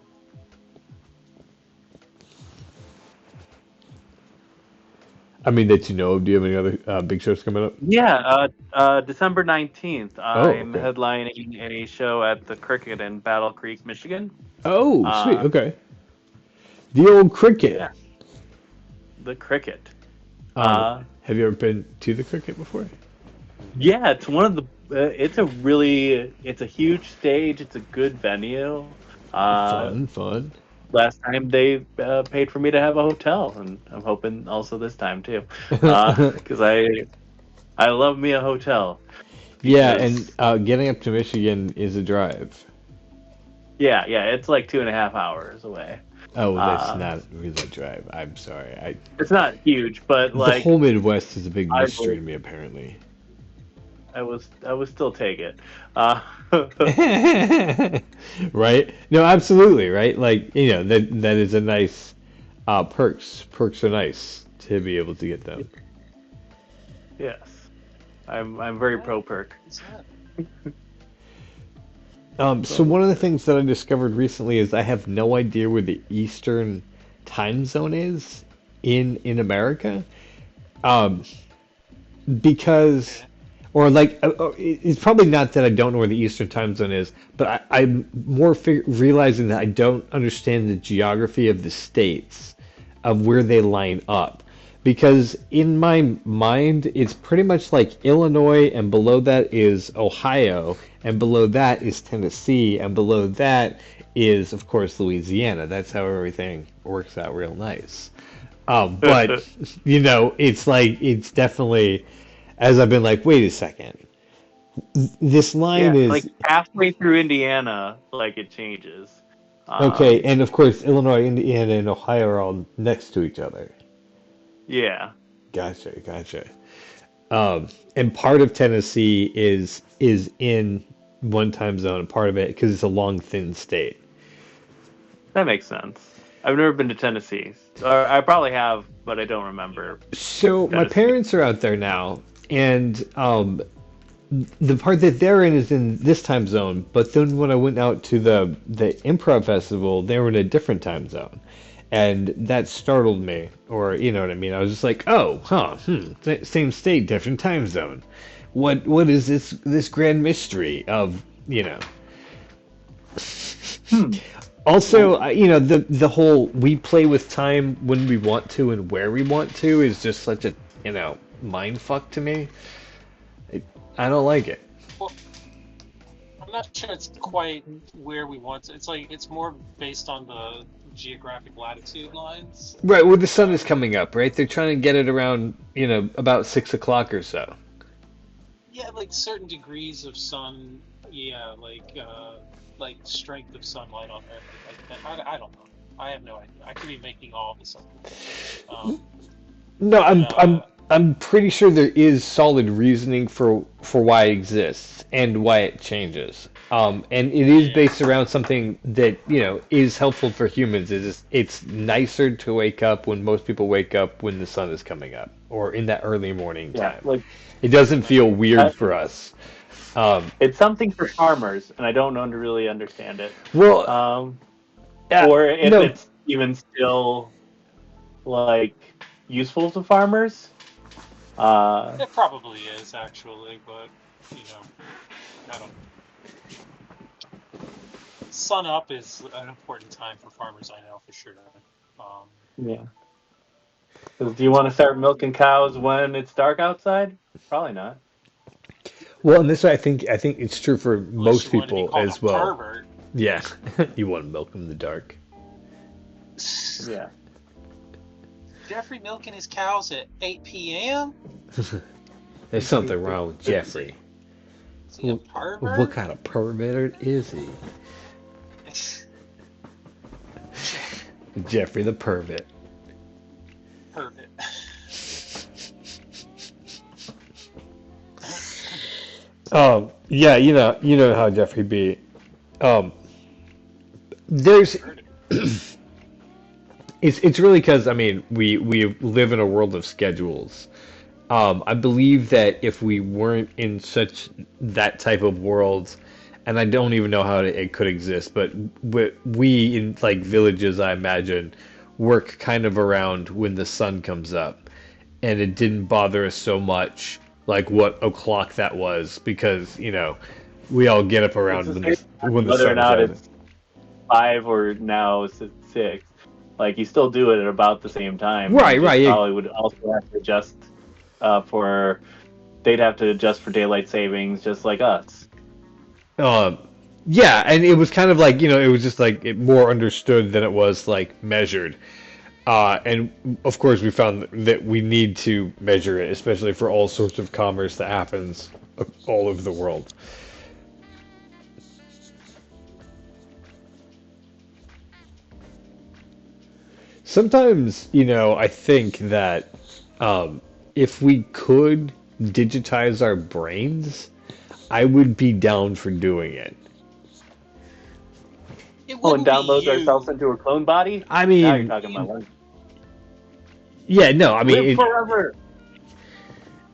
I mean, that you know of. Do you have any other big shows coming up? Yeah, December 19th, I'm Okay. headlining a show at the Cricket in Battle Creek, Michigan. Oh, sweet. Uh, Okay. The old cricket. yeah, the Cricket. Um, Uh, have you ever been to the cricket before? yeah, it's one of the. It's a huge stage. It's a good venue. Fun. Last time they paid for me to have a hotel, and I'm hoping also this time too, because I love me a hotel. Yeah, Because and getting up to Michigan is a drive. yeah, it's like 2.5 hours away. Oh, that's Uh, not really a drive. I'm sorry. it's not huge, but The like whole Midwest is a big I mystery will, to me, apparently. I would still take it. Uh, Right? No, absolutely, right? Like, that is a nice perks. Perks are nice to be able to get them. yes, I'm very What pro perk. is that? So one of the things that I discovered recently is I have no idea where the Eastern time zone is in America. Um, because Okay. or like it's probably not that I don't know where the Eastern time zone is, but I'm more realizing that I don't understand the geography of the states of where they line up. Because in my mind, it's pretty much like Illinois, and below that is Ohio, and below that is Tennessee, and below that is, of course, Louisiana. That's how everything works out real nice. But it's like it's definitely, as I've been like, wait a second, this line Yeah, like is halfway through Indiana, like it changes. okay, Um, and of course, Illinois, Indiana, and Ohio are all next to each other. yeah, Gotcha. And part of Tennessee is in one time zone, and part of it because it's a long, thin state. That makes sense. I've never been to Tennessee. Or I probably have, but I don't remember. So my Tennessee. parents are out there now, and the part that they're in is in this time zone. But then when I went out to the improv festival, they were in a different time zone, and that startled me. Or you know what I mean? I was just like, oh, huh, same state, different time zone. What is this grand mystery of you know? Also, you know, the whole we play with time when we want to and where we want to is just such a, you know, mind fuck to me. I don't like it. Well, I'm not sure it's quite where we want to. It's like it's more based on the geographic latitude lines. Right, well, the sun is coming up, right? They're trying to get it around, you know, about 6 o'clock or so. Yeah, like certain degrees of sun. Yeah, like strength of sunlight on Earth. I don't know. I have no idea. I could be making all this up. No, Uh, I'm pretty sure there is solid reasoning for why it exists and why it changes. And it is yeah, based around something that, you know, is helpful for humans. It's nicer to wake up when most people wake up when the sun is coming up or in that early morning Yeah, time. like It doesn't feel weird that, for us. Um, it's something for farmers, and I don't know to really understand it. well, Um, yeah, or if no, it's even still like useful to farmers. it probably is actually, but you know, I don't. Sun up is an important time for farmers. I know for sure. Um, Yeah. 'Cause do you want to start milking cows when it's dark outside? Probably not. well, and this I think it's true for unless most you want to be people called a as well. pervert. Yeah, you want to milk in the dark. Yeah. Jeffrey milking his cows at 8 p.m. There's something wrong with Jeffrey. Is he a What pervert? kind of pervert is he? Jeffrey the pervert. Pervert. Yeah, you know how Jeffrey be. Um, there's it's really because I mean we live in a world of schedules. I believe that if we weren't in such that type of world, and I don't even know how it could exist, but we in like villages, I imagine, work kind of around when the sun comes up, and it didn't bother us so much like what o'clock that was because you know we all get up It's around the when same when the whether or sun is not rising. it's 5 or now it's 6. Like you still do it at about the same time. You Right, just right. probably would also have to adjust for. They'd have to adjust for daylight savings, just like us. Um, yeah, and it was kind of like, you know, it was just like it more understood than it was like measured. And of course, we found that we need to measure it, especially for all sorts of commerce that happens all over the world. Sometimes, you know, I think that if we could digitize our brains, I would be down for doing it. It Oh, and wouldn't be download ourselves you. into a clone body? I Now you're mean, talking about life. yeah, no, I mean, Live forever.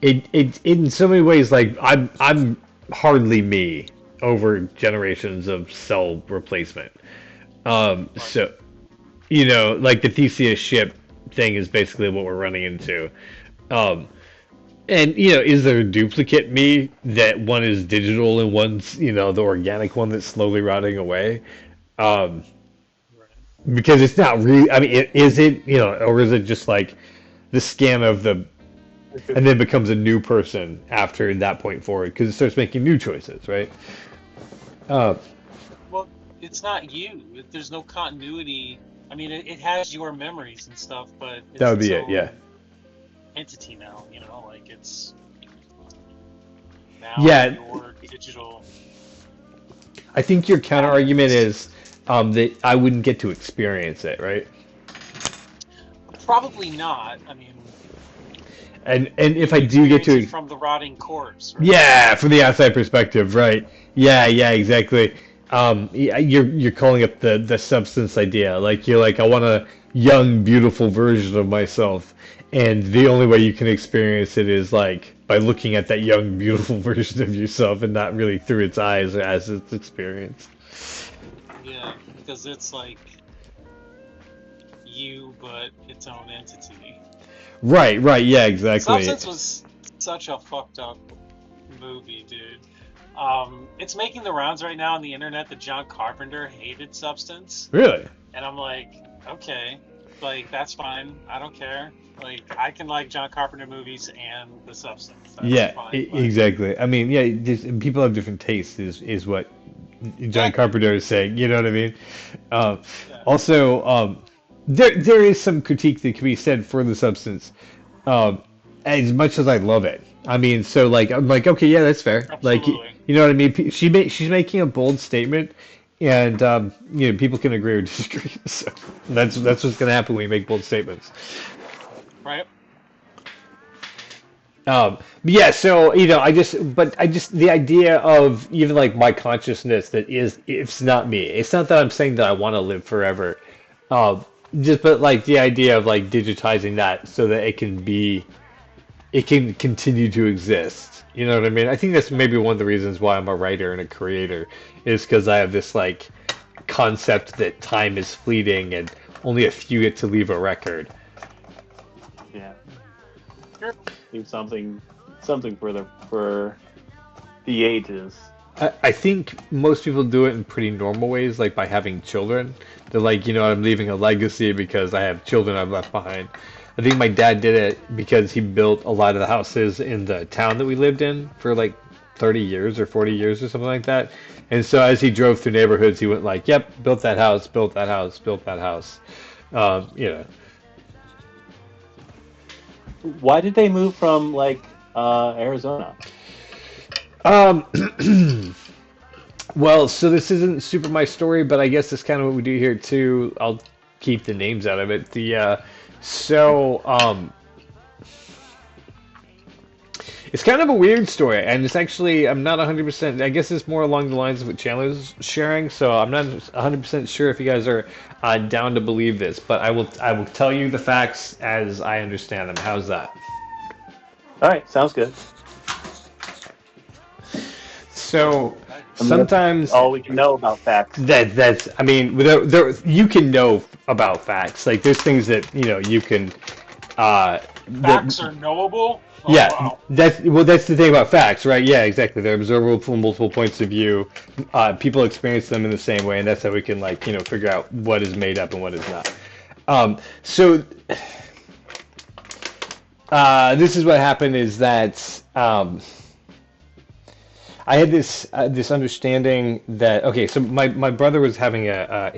it in so many ways, like I'm hardly me over generations of cell replacement. Right. So you know, like the Theseus ship thing is basically what we're running into. Um, and you know, is there a duplicate me that one is digital and one's you know the organic one that's slowly rotting away? Um, Right. because it's not really. I mean, is it you know, or is it just like the scan of the and then becomes a new person after that point forward because it starts making new choices, right? Uh, Well, it's not you. There's no continuity. I mean, it has your memories and stuff, but that it's would its be it, yeah. own entity now. You know, like it's now Yeah, your digital. I think your counter argument Atoms. is that I wouldn't get to experience it, right? Probably not. I mean, And if you I would do get experience it to, from the rotting corpse, right? yeah, from the outside perspective, right? Yeah, yeah, exactly. You're calling up the substance idea. Like you're like, I want a young, beautiful version of myself, and the only way you can experience it is like by looking at that young, beautiful version of yourself, and not really through its eyes or as it's experienced. Yeah, because it's like you, but its own entity. Right, right, yeah, exactly. Substance was such a fucked up movie, dude. It's making the rounds right now on the internet that John Carpenter hated Substance, Really? and I'm like, okay, like that's fine. I don't care. Like I can like John Carpenter movies and the Substance. That's Yeah, fine. exactly. I mean, yeah, just, people have different tastes, is what John Exactly. Carpenter is saying. You know what I mean? Um, Yeah. Also, there is some critique that can be said for the substance. Um, as much as I love it, I mean, so like I'm like, okay, yeah, that's fair. Like, Absolutely. you know what I mean? She's making a bold statement, and people can agree or disagree. So that's what's gonna happen when you make bold statements. Right. But yeah, so I just the idea of even like my consciousness that is, it's not me. It's not that I'm saying that I want to live forever. Um, just but like the idea of like digitizing that so that it can continue to exist. You know what I mean? I think that's maybe one of the reasons why I'm a writer and a creator is because I have this like concept that time is fleeting and only a few get to leave a record. Yeah. Sure. Leave something for the ages. I think most people do it in pretty normal ways, like by having children. They're like, I'm leaving a legacy because I have children I've left behind. I think my dad did it because he built a lot of the houses in the town that we lived in for like 30 years or 40 years or something like that. And so as he drove through neighborhoods, he went like, yep, built that house, built that house, built that house. Um, you know, Why did they move from like Arizona? um, well, so this isn't super my story, but I guess that's kind of what we do here too. I'll keep the names out of it. So it's kind of a weird story, and it's actually I'm not 100%. I guess it's more along the lines of what Chandler's sharing. So I'm not 100% sure if you guys are down to believe this, but I will tell you the facts as I understand them. How's that? All right, sounds good. So I mean, that's sometimes all we can know about facts. that's I mean there you can know about facts. Like there's things that you can Facts that are knowable. Oh, yeah, wow. that's the thing about facts, right? Yeah, exactly. They're observable from multiple points of view. People experience them in the same way, and that's how we can figure out what is made up and what is not. So this is what happened is that I had this understanding that okay, so my brother was having a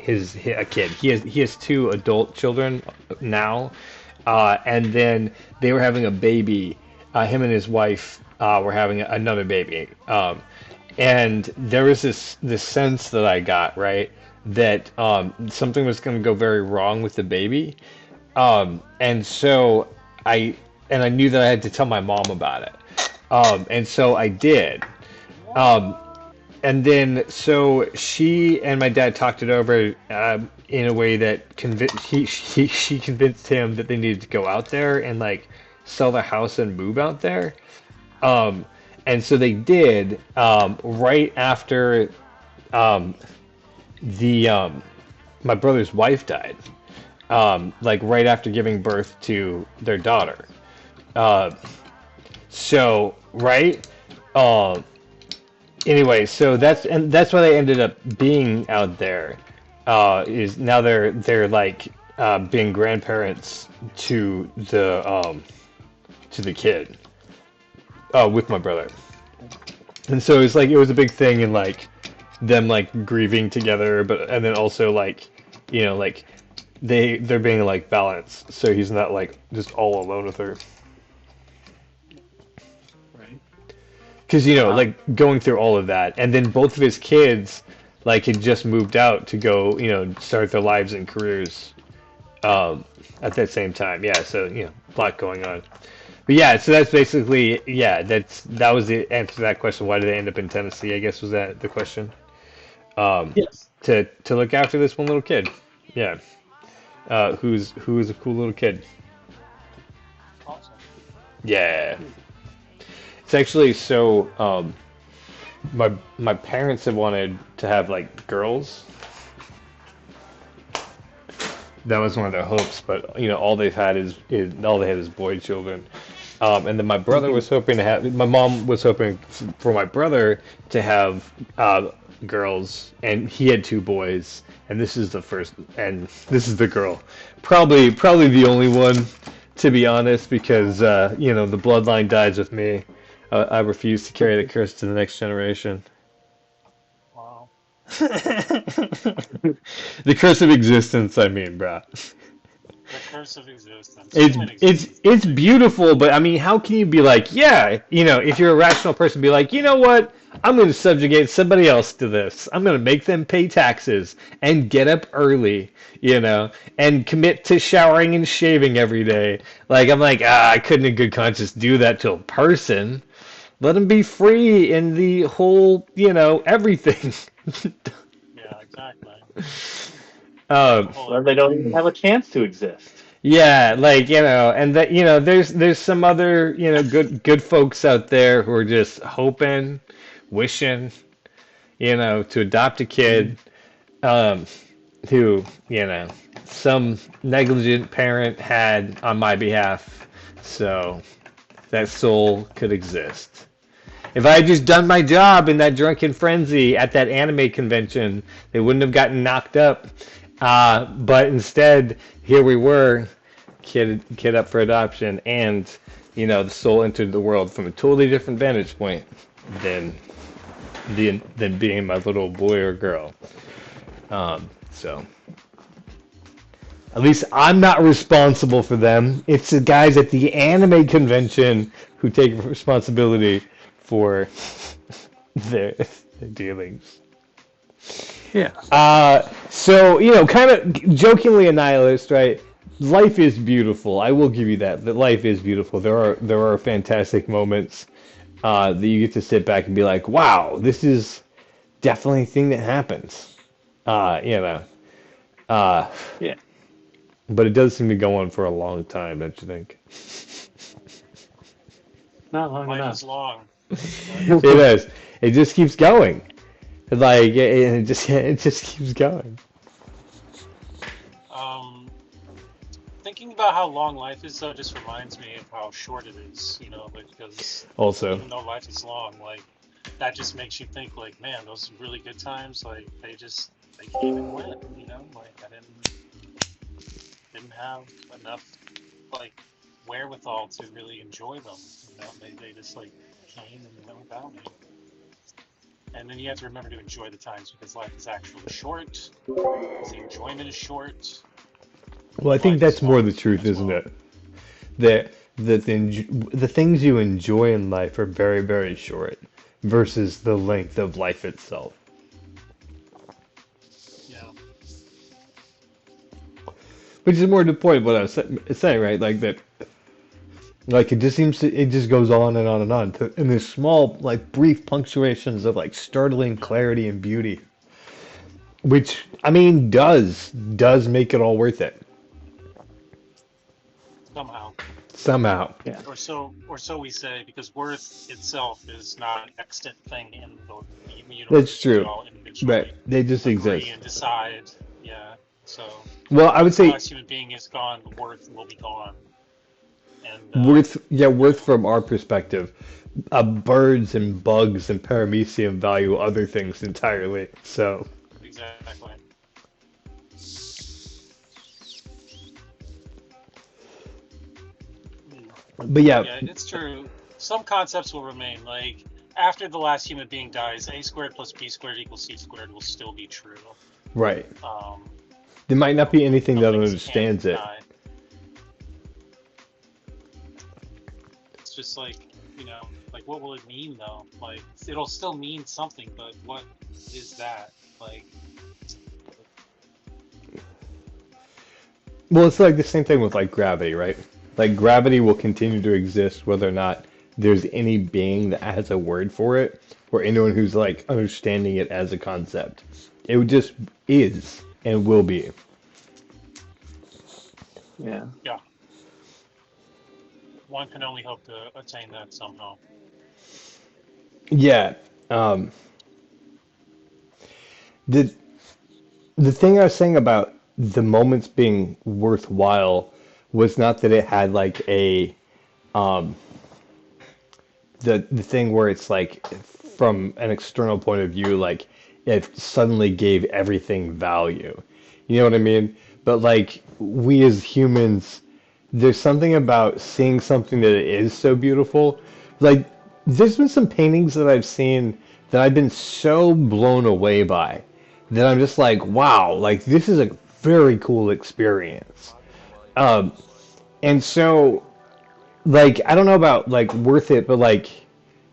kid. He has two adult children now, and then they were having a baby. Him and his wife were having another baby, and there was this sense that I got right that something was going to go very wrong with the baby, and so I knew that I had to tell my mom about it, and so I did. Um, and then, so she and my dad talked it over in a way that she convinced him that they needed to go out there and like sell the house and move out there. Um, and so they did right after um, the my brother's wife died, like right after giving birth to their daughter. Uh, so right. Um, Anyway, so that's why they ended up being out there. Is now they're like being grandparents to the kid with my brother, and so it's like it was a big thing and like them like grieving together, but and then also like like they're being like balanced, so he's not like just all alone with her. Right. Because Wow. like going through all of that, and then both of his kids, like had just moved out to go, start their lives and careers, um, at that same time. Yeah, so a lot going on. But yeah, so that's basically that was the answer to that question. Why did they end up in Tennessee? I guess was that the question. Yes. to look after this one little kid. Yeah, who's a cool little kid. Awesome. Yeah, it's actually so. My parents have wanted to have like girls. That was one of their hopes, but all they've had is all they had is boy children. And then my brother was hoping to have. My mom was hoping for my brother to have girls, and he had two boys. And this is the first, and this is the girl. Probably the only one, to be honest, because the bloodline dies with me. I refuse to carry the curse to the next generation. Wow. The curse of existence, I mean, bruh. The curse of existence. It's Human it's existence. it's beautiful, but I mean, how can you be like, yeah, if you're a rational person, be like, you know what? I'm going to subjugate somebody else to this. I'm going to make them pay taxes and get up early, and commit to showering and shaving every day. Like I'm like, I couldn't in good conscience do that to a person. Let them be free in the whole, everything. Yeah, exactly. um, The whole Well, they don't even have a chance to exist. Yeah, like, and that, there's some other, good folks out there who are just hoping, wishing, to adopt a kid, um, who, some negligent parent had on my behalf, so that soul could exist. If I had just done my job in that drunken frenzy at that anime convention, they wouldn't have gotten knocked up. But instead, here we were, kid up for adoption, and the soul entered the world from a totally different vantage point than than being my little boy or girl. So at least I'm not responsible for them. It's the guys at the anime convention who take responsibility for their dealings. Yeah. So kind of jokingly a nihilist, right? Life is beautiful. I will give you that. That life is beautiful. There are fantastic moments that you get to sit back and be like, "Wow, this is definitely a thing that happens." Uh, you know. Uh, Yeah. but it does seem to go on for a long time, don't you think? Not long life enough. is long. It is. It just keeps going. Like it just keeps going. Um, Thinking about how long life is, though, just reminds me of how short it is. Because Also, even though life is long, like that just makes you think, like, man, those really good times, like they came and went. Like I didn't have enough like wherewithal to really enjoy them. They just like came and went without me. And then you have to remember to enjoy the times because life is actually short. Because the enjoyment is short. well, I think Life is that's more long the truth, as isn't well. it? The things you enjoy in life are very, very short versus the length of life itself. Yeah. Which is more to the point of what I was saying, right? Like that, like it just goes on and on and on, and there's small, like brief punctuations of like startling Yeah. clarity and beauty, which I mean does make it all worth it Somehow. somehow. Yeah. Or so we say, because worth itself is not an extant thing in the That's universe. We true, all but individually they just agree exist. and decide. Yeah. So Well, I would once the say last human being is gone, the worth will be gone. And worth from our perspective. Birds and bugs and paramecium value other things entirely. So, exactly. but yeah, Yeah, it's true. Some concepts will remain. Like after the last human being dies, a squared plus b squared equals c squared will still be true. right. Um, There might not be anything some that things can't understands it. die. It's just like what will it mean though? Like it'll still mean something, but what is that? Like Well, it's like the same thing with like gravity, right? Like gravity will continue to exist whether or not there's any being that has a word for it, or anyone who's like understanding it as a concept. It would just is and will be. Yeah. Yeah. One can only hope to attain that somehow. Yeah. Um, the the thing I was saying about the moments being worthwhile was not that it had like a um, the thing where it's like from an external point of view, like it suddenly gave everything value. You know what I mean? But like we as humans, there's something about seeing something that is so beautiful. Like there's been some paintings that I've seen that I've been so blown away by that I'm just like, wow, like this is a very cool experience. Um, and so like I don't know about like worth it, but like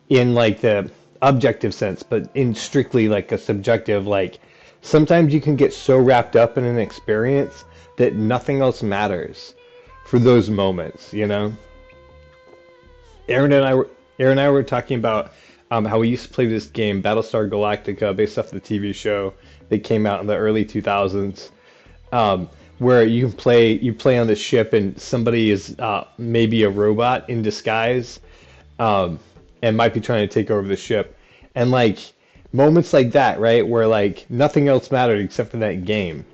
in like the objective sense, but in strictly like a subjective, like sometimes you can get so wrapped up in an experience that nothing else matters for those moments, you know? Aaron and I were Aaron and I were talking about how we used to play this game, Battlestar Galactica, based off the TV show that came out in the early 2000s, where you play on the ship and somebody is maybe a robot in disguise, um, and might be trying to take over the ship. And like moments like that, right, where like nothing else mattered except for that game.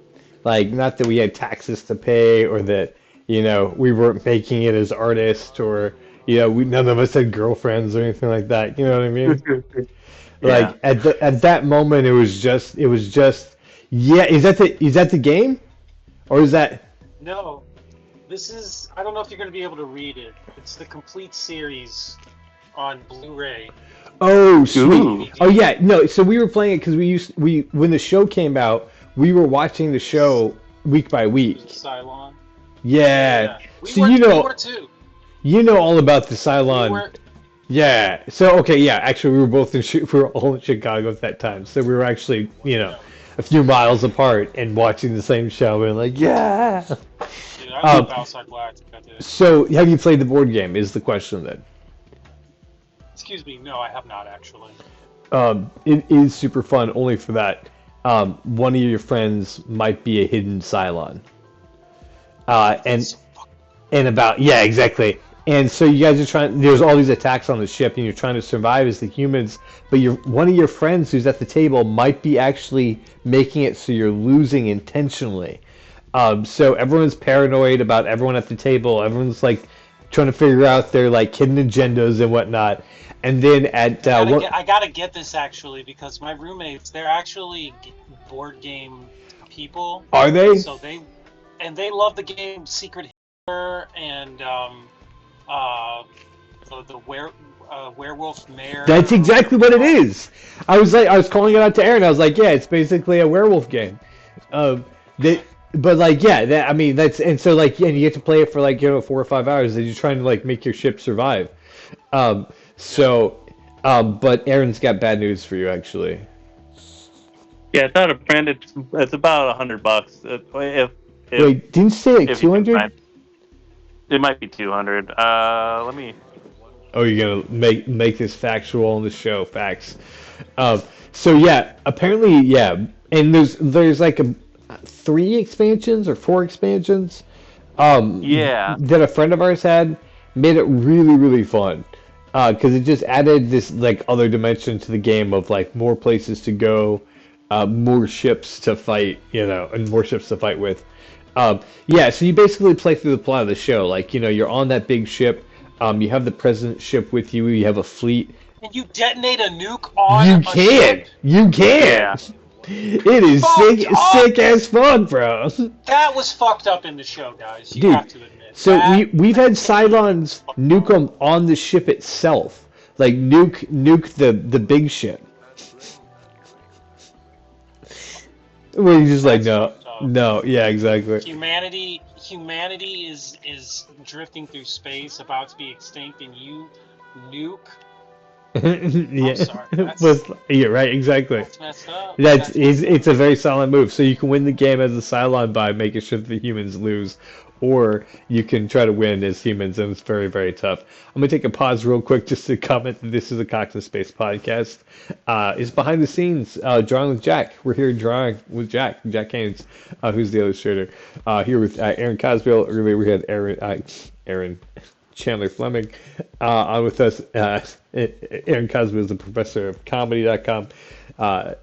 Like not that we had taxes to pay or that, we weren't making it as artists or, none of us had girlfriends or anything like that. You know what I mean? Yeah. Like at that moment it was just yeah, is that the game? Or is that No, this is. I don't know if you're going to be able to read it. It's the complete series on Blu-ray. Oh, sweet. Ooh. Oh yeah, no. So we were playing it because we when the show came out, we were watching the show week by week. Cylon. Yeah. Yeah. We So were. We were too. you know all about the We Cylon. were. Yeah. So okay, yeah. Actually, we were both we were all in Chicago at that time, so we were actually Yeah. a few miles apart and watching the same show. And like, yeah. Dude, I Um. love Outside Black. Dude. So have you played the board game? Is the question then? Excuse me. No, I have not actually. It is super fun. Only for that, one of your friends might be a hidden Cylon. Uh, and That's so and about yeah, exactly. And so you guys are trying. There's all these attacks on the ship, and you're trying to survive as the humans. But one of your friends who's at the table might be actually making it so you're losing intentionally. So everyone's paranoid about everyone at the table. Everyone's like trying to figure out their like hidden agendas and whatnot. And then at one, I gotta get this actually because my roommates, they're actually board game people. are they? So they love the game Secret Hitler and uh werewolf mare. That's exactly what it is. I was calling it out to Aaron. I was like, yeah, it's basically a werewolf game. They, but like, yeah, I mean, that's and so like, yeah, you get to play it for like 4 or 5 hours, and you're trying to like make your ship survive. Um, so, but Aaron's got bad news for you, actually. Yeah, it's not a friend. It's about $100. If Wait, didn't you say like if you can 200? find, it might be 200. Let me. Oh, you're gonna make this factual on the show, facts. So yeah, apparently yeah, and there's like 3 expansions or 4 expansions, Yeah. that a friend of ours had, made it really really fun, because it just added this like other dimension to the game of like more places to go, more ships to fight, and more ships to fight with. Yeah, so you basically play through the plot of the show. Like, you're on that big ship. You have the president's ship with you. You have a fleet. And you detonate a nuke on You a can. ship? You can. Yeah. It is Fucked sick, up. sick as fuck, bro. That was fucked up in the show, guys. You Dude, have to admit. So That- we've had Cylons nuke them on the ship itself, like nuke the big ship. Where you're just like, That's no, fucked up. no, yeah, exactly. Humanity is drifting through space, about to be extinct, and you nuke Yeah, I'm sorry. was yeah, right, exactly. That's messed up. That's That's messed it's up. a very silent move. So you can win the game as a Cylon by making sure that the humans lose, or you can try to win as humans, and it's very, very tough. I'm gonna take a pause real quick just to comment that this is a Cox and Space podcast. It's behind the scenes, drawing with Jack. We're here drawing with Jack Haynes, who's the illustrator. Here with Aaron Kozbial. Earlier we had Aaron Chandler Fleming on with us. Aaron Kozbial is a professor of comedy.com.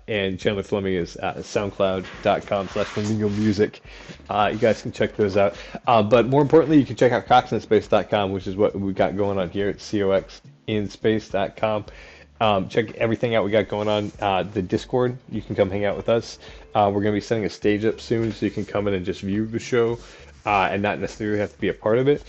And Chandler Fleming is soundcloud.com/flamingo music. You guys can check those out. But more importantly, you can check out coxinspace.com, which is what we got going on here at coxinspace.com. Check everything out we got going on. The Discord, you can come hang out with us. We're going to be setting a stage up soon, so you can come in and just view the show and not necessarily have to be a part of it.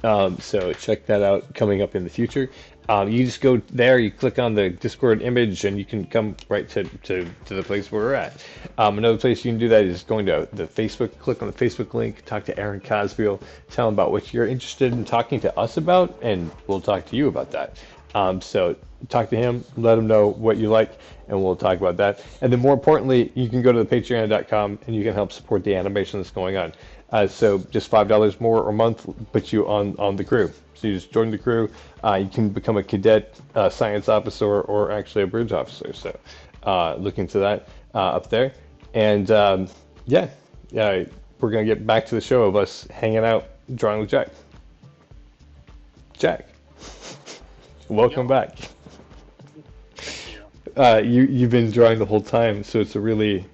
So check that out coming up in the future. You just go there, you click on the Discord image, and you can come right to the place where we're at. Another place you can do that is going to the Facebook, click on the Facebook link, talk to Aaron Kozbial, tell him about what you're interested in talking to us about, and we'll talk to you about that. So talk to him, let him know what you like, and we'll talk about that. And then more importantly, you can go to the patreon.com and you can help support the animation that's going on. So just $5 more a month puts you on the crew. So you just join the crew. You can become a cadet, science officer, or actually a bridge officer. So look into that up there. And yeah, we're going to get back to the show of us hanging out, drawing with Jack. Jack, welcome back. You've been drawing the whole time, so it's a really,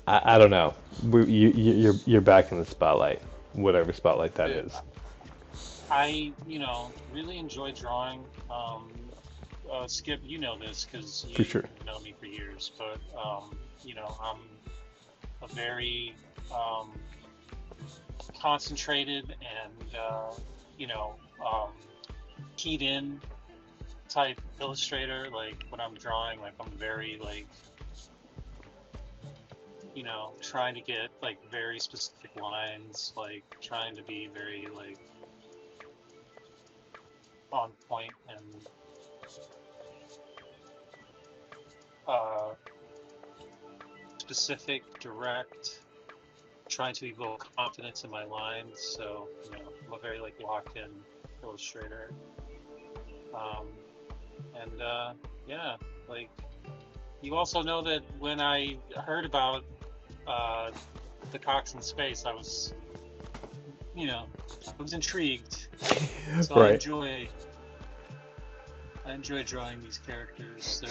I don't know. You're back in the spotlight, whatever spotlight that is. I, really enjoy drawing. Skip, you know this because For sure. you've known me for years, but, I'm a very concentrated and, keyed in type illustrator. Like when I'm drawing, like I'm very trying to get like very specific lines, like trying to be very on point and specific, direct, trying to evoke confidence in my lines. So, I'm a very locked in illustrator. You also know that when I heard about the Cox in Space, I was intrigued. So Right. I enjoy drawing these characters.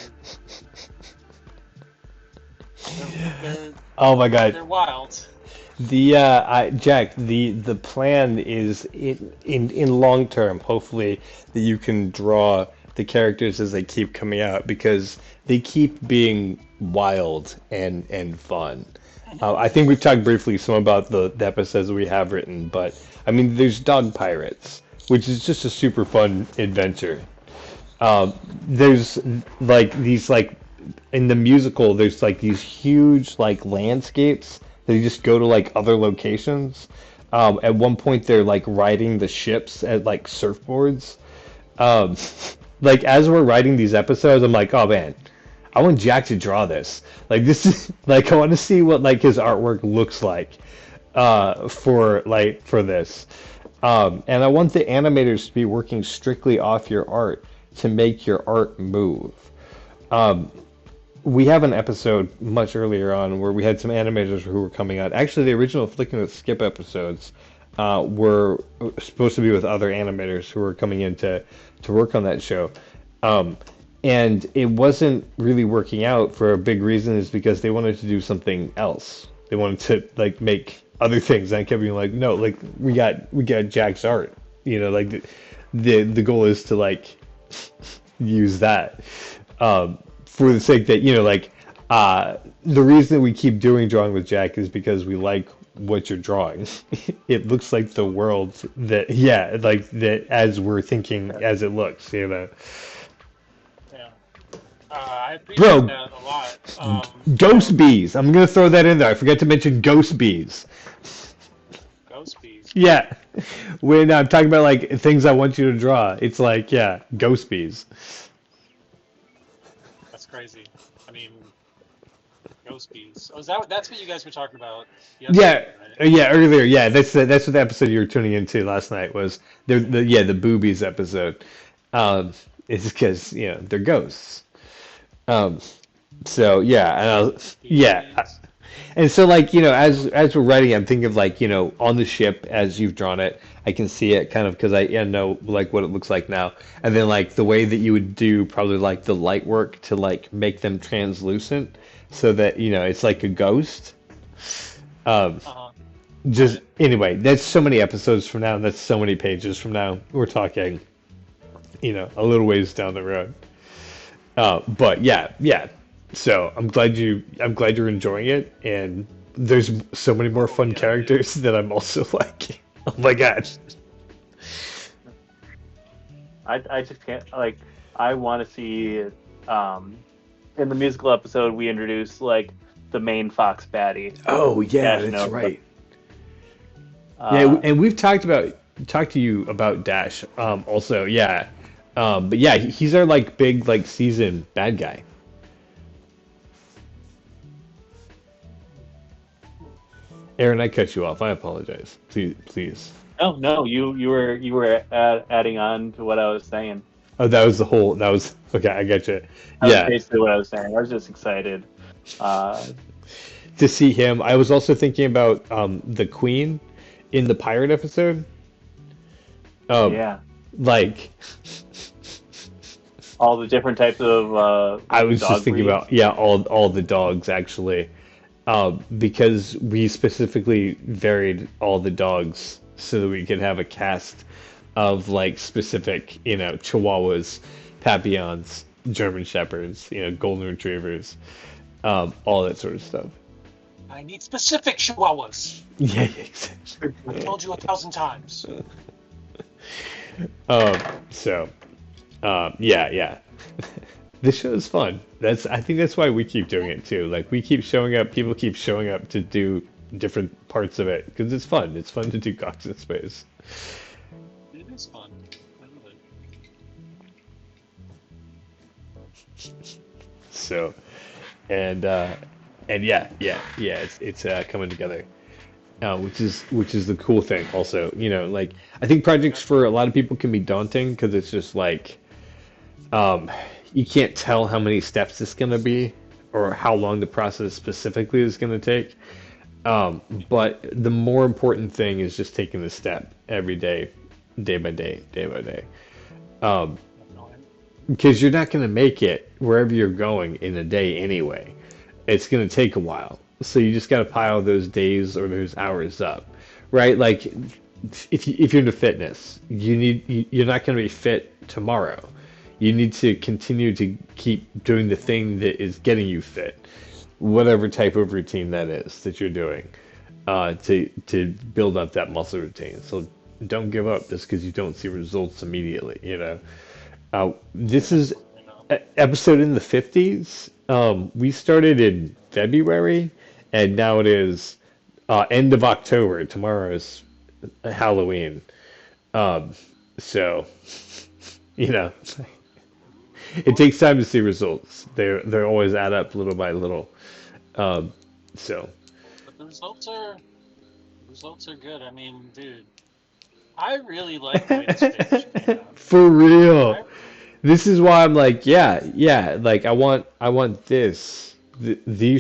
They're Oh my God. they're wild. Jack, the plan is in long term, hopefully, that you can draw the characters as they keep coming out because they keep being wild and fun. I think we've talked briefly some about the episodes we have written, but I mean, there's Dog Pirates, which is just a super fun adventure. There's these in the musical, there's these huge landscapes that you just go to other locations. At one point, they're riding the ships at surfboards. Um, as we're writing these episodes, I'm like, oh man, I want Jack to draw this. This is I want to see what his artwork looks like for this. And I want the animators to be working strictly off your art to make your art move. We have an episode much earlier on where we had some animators who were coming out. Actually, the original Flicking with Skip episodes were supposed to be with other animators who were coming in to work on that show. And it wasn't really working out for a big reason is because they wanted to do something else. They wanted to make other things. And I kept being like, no, we got Jack's art. The goal is to use that. For the sake that the reason we keep doing drawing with Jack is because we like what you're drawing. It looks like the world that that as we're thinking as it looks. Yeah. I Bro, appreciate that a lot. Ghost bees. I'm gonna throw that in there. I forgot to mention ghost bees. Ghost bees. Yeah, when I'm talking about things I want you to draw, it's ghost bees. crazy. I mean, ghost bees. Oh, that's what you guys were talking about Yeah, yesterday, right? yeah, earlier. Yeah, that's what the episode you were tuning into last night was. The boobies episode. It's because they're ghosts. Um, so yeah, Bees. and so like as we're writing, I'm thinking of like on the ship as you've drawn it, I can see it kind of because I know like what it looks like now, and then like the way that you would do probably like the light work to like make them translucent, so that it's like a ghost. Um, Uh-huh. just Right. anyway, that's so many episodes from now. That's so many pages from now. We're talking, a little ways down the road. But yeah, yeah. So I'm glad you're enjoying it, and there's so many more Oh fun yeah, dude. characters that I'm also like, oh my gosh. I just can't like. I want to see. Um, in the musical episode, we introduce like the main fox baddie. Oh yeah, Dash that's Nova. right. Yeah, Uh, and we've talked to you about Dash. Also, yeah. But yeah, he's our like big like season bad guy. Aaron, I cut you off. I apologize. Please, please. no, no, you were adding on to what I was saying. Oh, that was the whole. That was okay. I got you. That was Yeah, basically what I was saying. I was just excited. Uh, to see him. I was also thinking about the Queen in the pirate episode. Um, yeah, like all the different types of I was just dog thinking breeds. about all the dogs actually, because we specifically varied all the dogs so that we could have a cast of like specific Chihuahuas, Papillons, German Shepherds, Golden Retrievers, all that sort of stuff. I need specific chihuahuas. Yeah, yeah, exactly. I've told you 1,000 times. Um, so, yeah, yeah. This show is fun. I think that's why we keep doing it too. Like we keep showing up, people keep showing up to do different parts of it because it's fun. It's fun to do Cox in Space. It is fun. I love it. So, and yeah, yeah, yeah. It's coming together. Which is the cool thing. Also, like I think projects for a lot of people can be daunting because it's just like um, you can't tell how many steps it's gonna be or how long the process specifically is gonna take. But the more important thing is just taking the step every day, day by day, day by day. Um, because you're not gonna make it wherever you're going in a day anyway. It's gonna take a while. So you just gotta pile those days or those hours up, right? Like if you're into fitness, you're not gonna be fit tomorrow. You need to continue to keep doing the thing that is getting you fit, whatever type of routine that is that you're doing, to build up that muscle routine. So don't give up just because you don't see results immediately. This is You know. episode in the 50s. We started in February, and now it is end of October. Tomorrow is Halloween. Um, so, you know, it takes time to see results. They always add up little by little. Um, so, But the results are good. I mean, dude, I really like the way this picture came out. for I real, this is why I'm like, yeah, yeah. Like I want these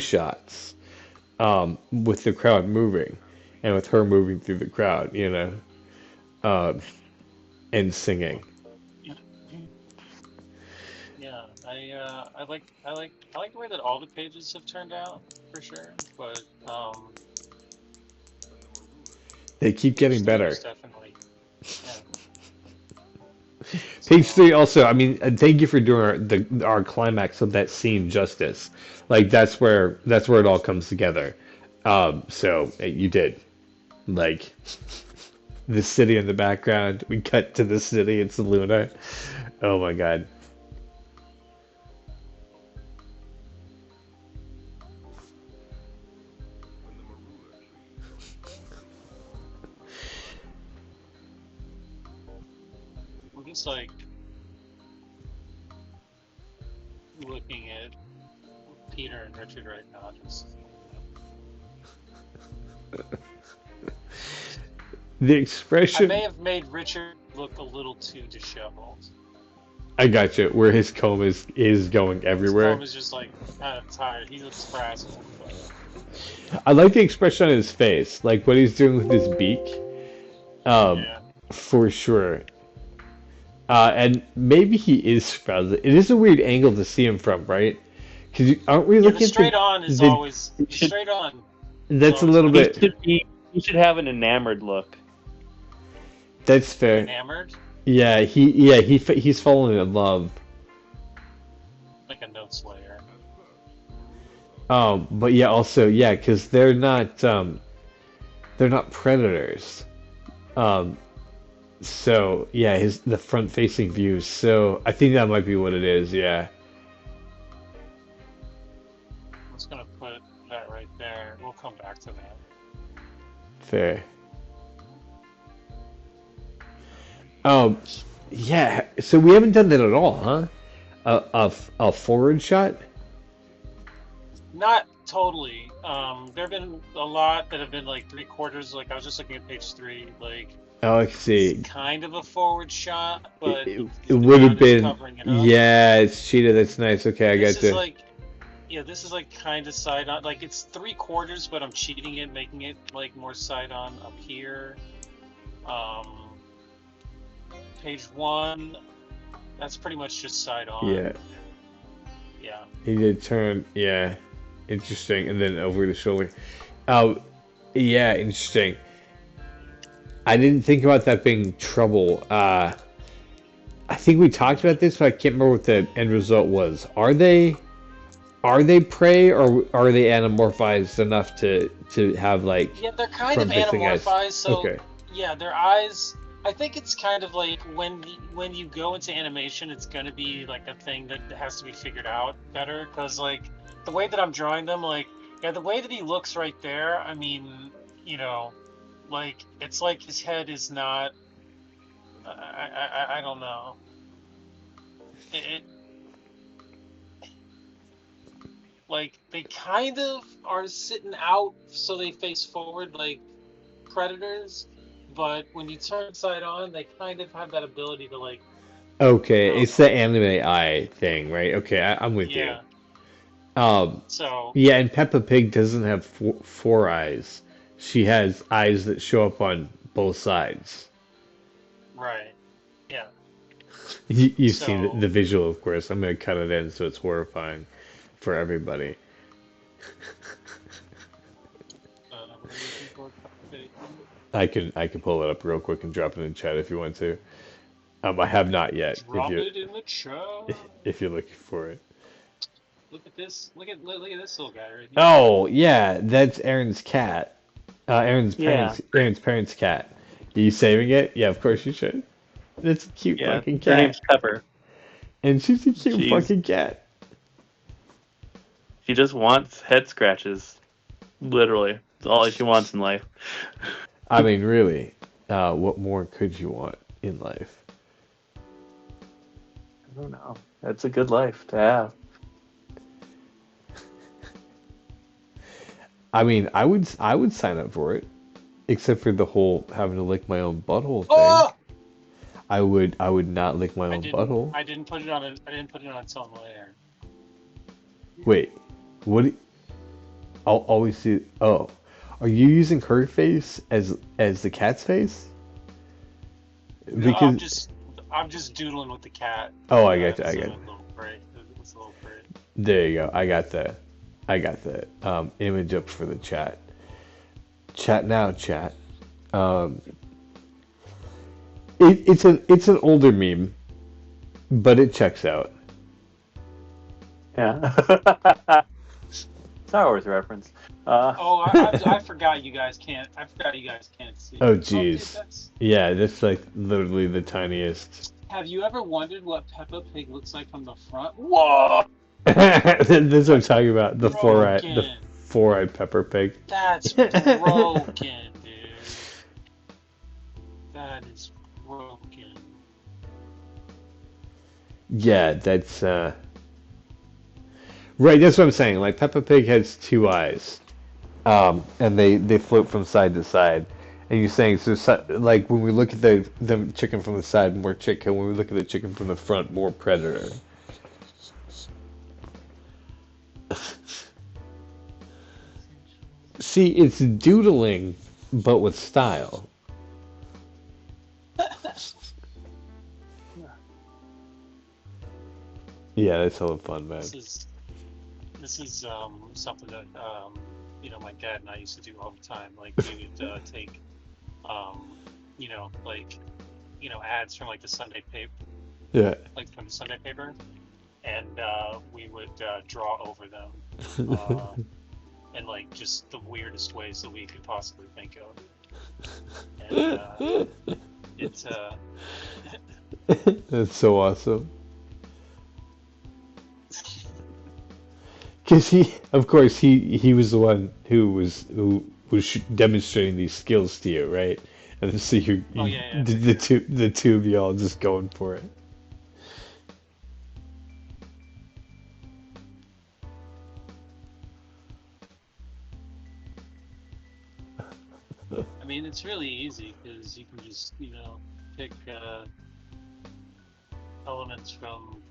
shots, with the crowd moving, and with her moving through the crowd, um, and singing. yeah, I like the way that all the pages have turned out for sure. But They keep page getting three better. was definitely yeah. Page So three also, I mean, thank you for doing our climax of that scene justice. Like that's where it all comes together. So you did. Like the city in the background, we cut to the city, it's Luna. Oh my God. we're just like looking at Peter and Richard right now. The I expression. may have made Richard look a little too disheveled. I got you. Where his comb is going His everywhere. comb is just like kind of tired. He looks frazzled. I like the expression on his face, like what he's doing with his beak. Yeah. For sure. And maybe he is frazzled. It is a weird angle to see him from, right? Because aren't we Yeah, looking the at straight on is the- always straight on. That's a always little better. bit. He should have an enamored look. That's fair. Enamored, Yeah, he's fallen in love. like a note slayer. But yeah, also yeah, because they're not predators. So yeah, the front-facing view. So I think that might be what it is. Yeah. I'm just gonna put that right there. We'll come back to that. Fair. Yeah. So we haven't done that at all, huh? A forward shot. Not totally. There have been a lot that have been like 3/4. Like I was just looking at page 3. Like Oh, I see. it's kind of a forward shot, but It the would have ground is been. covering it up. Yeah, it's cheetah. That's nice. Okay, I This got is you. like, yeah, this is like kind of side on. Like it's 3/4, but I'm cheating it, making it like more side on up here. Page 1, that's pretty much just side on. Yeah, Yeah. he did turn. Yeah, interesting. And then over the shoulder. Oh, yeah, interesting. I didn't think about that being trouble. I think we talked about this, but I can't remember what the end result was. Are they prey, or are they anamorphized enough to have like Yeah, they're kind of front-facing eyes? anamorphized. So Okay. yeah, their eyes. I think it's kind of like when you go into animation, it's going to be like a thing that has to be figured out better. Because like the way that I'm drawing them, like yeah, the way that he looks right there. I mean, you know, like it's like his head is not. I don't know. It like they kind of are sitting out so they face forward like predators, but when you turn side on, they kind of have that ability to like. Okay, it's the anime eye thing, right? Okay, I'm with you. Yeah. So Yeah, and Peppa Pig doesn't have four eyes. She has eyes that show up on both sides. right. Yeah. You've So seen the visual, of course. I'm going to cut it in so it's horrifying for everybody. what are you looking for? I can pull it up real quick and drop it in chat if you want to. I have not yet. Drop it in the chat. If you're looking for it. Look at this. Look at this little guy right here. Oh yeah, that's Aaron's cat. Aaron's Yeah. parents' cat. Are you saving it? Yeah, of course you should. It's a cute Yeah, fucking her cat, name's Pepper. and she's a cute She's- fucking cat. She just wants head scratches. Literally. It's all she wants in life. I mean, really, what more could you want in life? I don't know. That's a good life to have. I mean, I would sign up for it, except for the whole having to lick my own butthole thing. Oh! I would not lick my own butthole. I didn't put it on its own layer. Wait, what? I'll always see. Oh, are you using her face as the cat's face? No, I'm just doodling with the cat. Oh, I got you. It's a little braid. It's a little braid. There you go. I got the image up for the chat. Chat now, chat. It's an older meme, but it checks out. Yeah. Star Wars reference. I forgot you guys can't. I forgot you guys can't see. Oh, dude, jeez. Yeah, that's like literally the tiniest. Have you ever wondered what Peppa Pig looks like from the front? Whoa! This is what I'm talking about. The Broken. four-eyed Pepper Pig. That's broken, dude. That is broken. Yeah, that's Right, that's what I'm saying. Like Peppa Pig has two eyes, and they float from side to side. And you're saying so, like when we look at the chicken from the side, more chicken. When we look at the chicken from the front, more predator. See, it's doodling, but with style. Yeah, that's hella fun, man. This is something that my dad and I used to do all the time. Like we would take like ads from like the Sunday paper, Yeah. like from the Sunday paper, and we would draw over them, uh, in like just the weirdest ways that we could possibly think of, and it's That's so awesome. Because of course, he was the one who was demonstrating these skills to you, right? And so oh you yeah, the, for the sure. two the two of y'all just going for it. I mean, it's really easy because you can just pick elements from.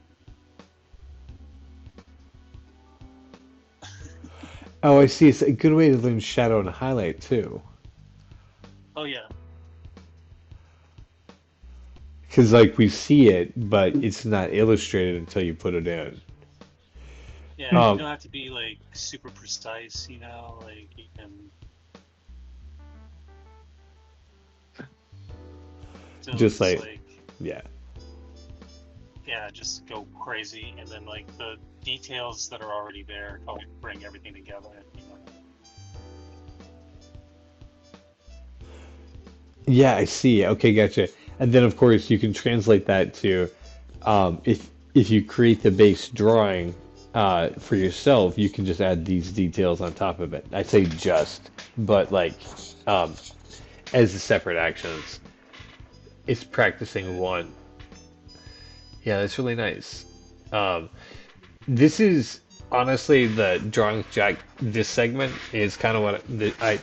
Oh, I see. It's a good way to learn shadow and highlight too. Oh yeah, Because like we see it, but it's not illustrated until you put it in. yeah. You Um, don't have to be like super precise, like you can still just just like like yeah, yeah, just go crazy, and then like the details that are already there help bring everything together. yeah. I see. Okay, gotcha. And then of course you can translate that to if you create the base drawing for yourself, you can just add these details on top of it. I say just, but like um, as separate actions. It's practicing one. Yeah, that's really nice. Um, this is honestly the drawing jack. This segment is kind of what I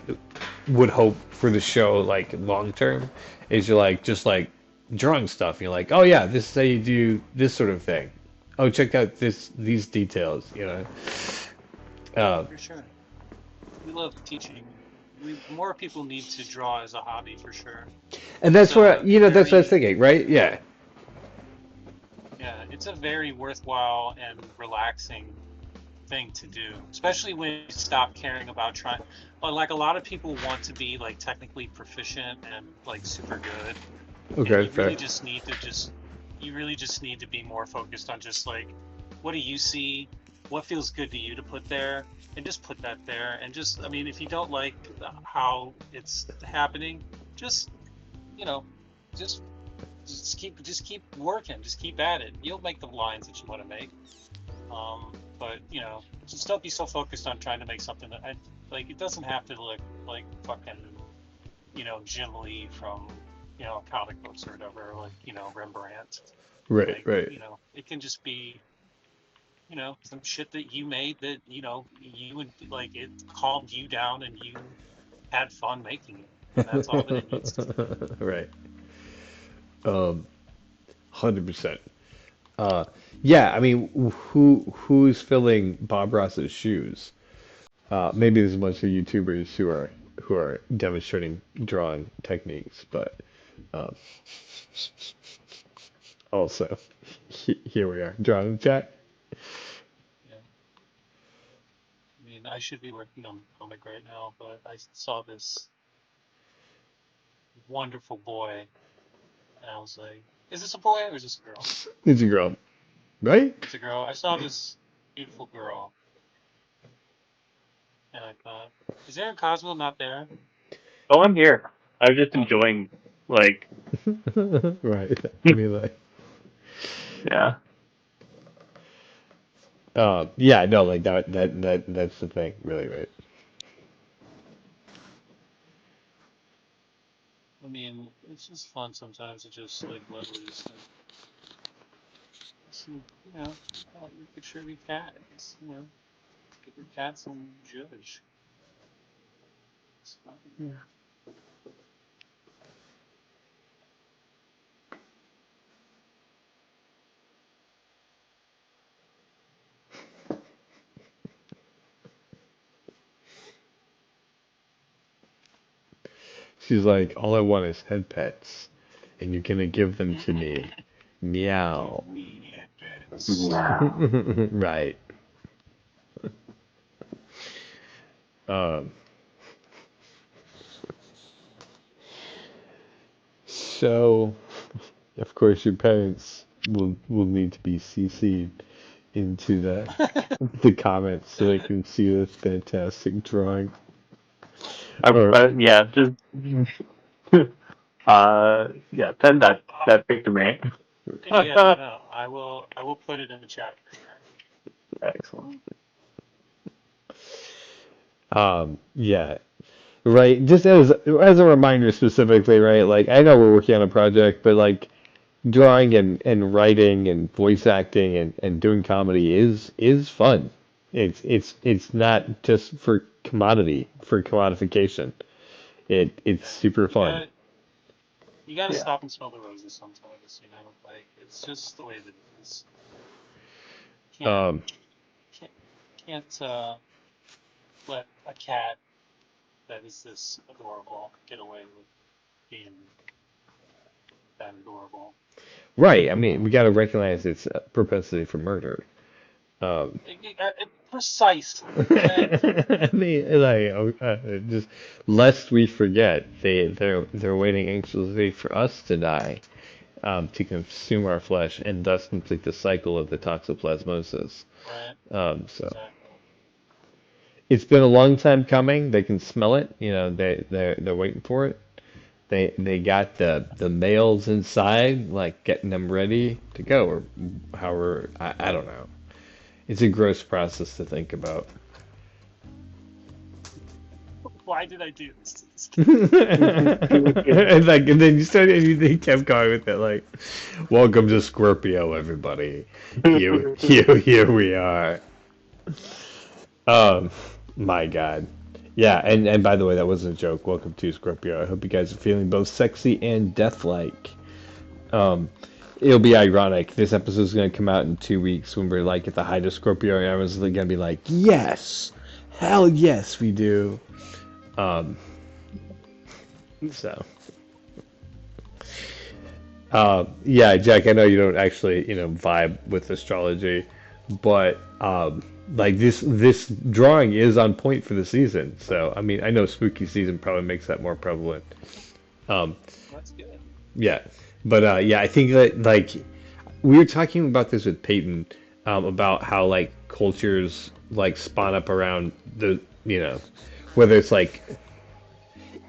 would hope for the show, like long term. Is you're like just like drawing stuff. You're like, oh yeah, this is how you do this sort of thing. Oh, check out these details. Uh, For sure, we love teaching. We More people need to draw as a hobby for sure. and It's that's what a that's what I was very thinking, right? Yeah, Yeah, it's a very worthwhile and relaxing thing to do, especially when you stop caring about trying. Like a lot of people want to be like technically proficient and like super good, and okay, fair. you really just need to be more focused on just like what do you see, what feels good to you to put there, and just put that there. And just, I mean, if you don't like how it's happening, just you know, just just keep working, just keep at it. You'll make the lines that you want to make. But just don't be so focused on trying to make something that like. It doesn't have to look like fucking Jim Lee from comic books or whatever, like Rembrandt. Right, Like right. it can just be some shit that you made that you would like. It calmed you down and you had fun making it, and that's all that it needs to be. Right. 100%. Uh, yeah, I mean, who's filling Bob Ross's shoes? Maybe there's a bunch of YouTubers who are demonstrating drawing techniques, but um, also here we are drawing the chat. Yeah. I mean, I should be working on a comic right now, but I saw this wonderful boy, and I was like, "Is this a boy or is this a girl?" It's a girl, right? It's a girl. I saw this beautiful girl, and I thought, "Is Aaron Kozbial not there?" Oh, I'm here. I'm just Oh, enjoying, like, Right. I mean, like, yeah. yeah, no, like that's the thing, really, right? I mean, it's just fun sometimes to just like let loose and some, you could surely cats, get your cats some judge. It's fine. She's like, all I want is head pets, and you're gonna give them to me. Meow. Give me headpets. Right. Um, so, of course, your parents will need to be CC'd into the comments so they can see this fantastic drawing. Or Yeah, just send that picture to me. Yeah, no, I will put it in the chat for sure. Excellent. yeah, right. Just as a reminder specifically, right? Like I know we're working on a project, but like drawing and writing and voice acting and doing comedy is fun. It's not just for commodification. It's super You fun. gotta Yeah. stop and smell the roses sometimes, like it's just the way that it is. Can't Um, can't can't let a cat that is this adorable get away with being that adorable. right. I mean, we got to recognize its propensity for murder. Um, Precisely, okay? I mean, like, just lest we forget, they're waiting anxiously for us to die, to consume our flesh and thus complete the cycle of the toxoplasmosis. Right, So exactly. it's been a long time coming. They can smell it. They're waiting for it. They got the males inside, like getting them ready to go, or however. I don't know. It's a gross process to think about. Why did I do this to this kid? And then you started, and you kept going with it, like, "Welcome to Scorpio, everybody. Here we are." Um, my God. Yeah, and by the way, that wasn't a joke. Welcome to Scorpio. I hope you guys are feeling both sexy and death-like. Um, it'll be ironic. This episode is going to come out in 2 weeks when we're like at the height of Scorpio, and everyone's going to be like, "Yes, hell yes, we do." Um, so. Yeah, Jack, I know you don't actually, vibe with astrology, but like this drawing is on point for the season. So, I mean, I know spooky season probably makes that more prevalent. Um, That's good. yeah, but yeah, I think that like we were talking about this with Peyton, about how like cultures like spawn up around whether it's like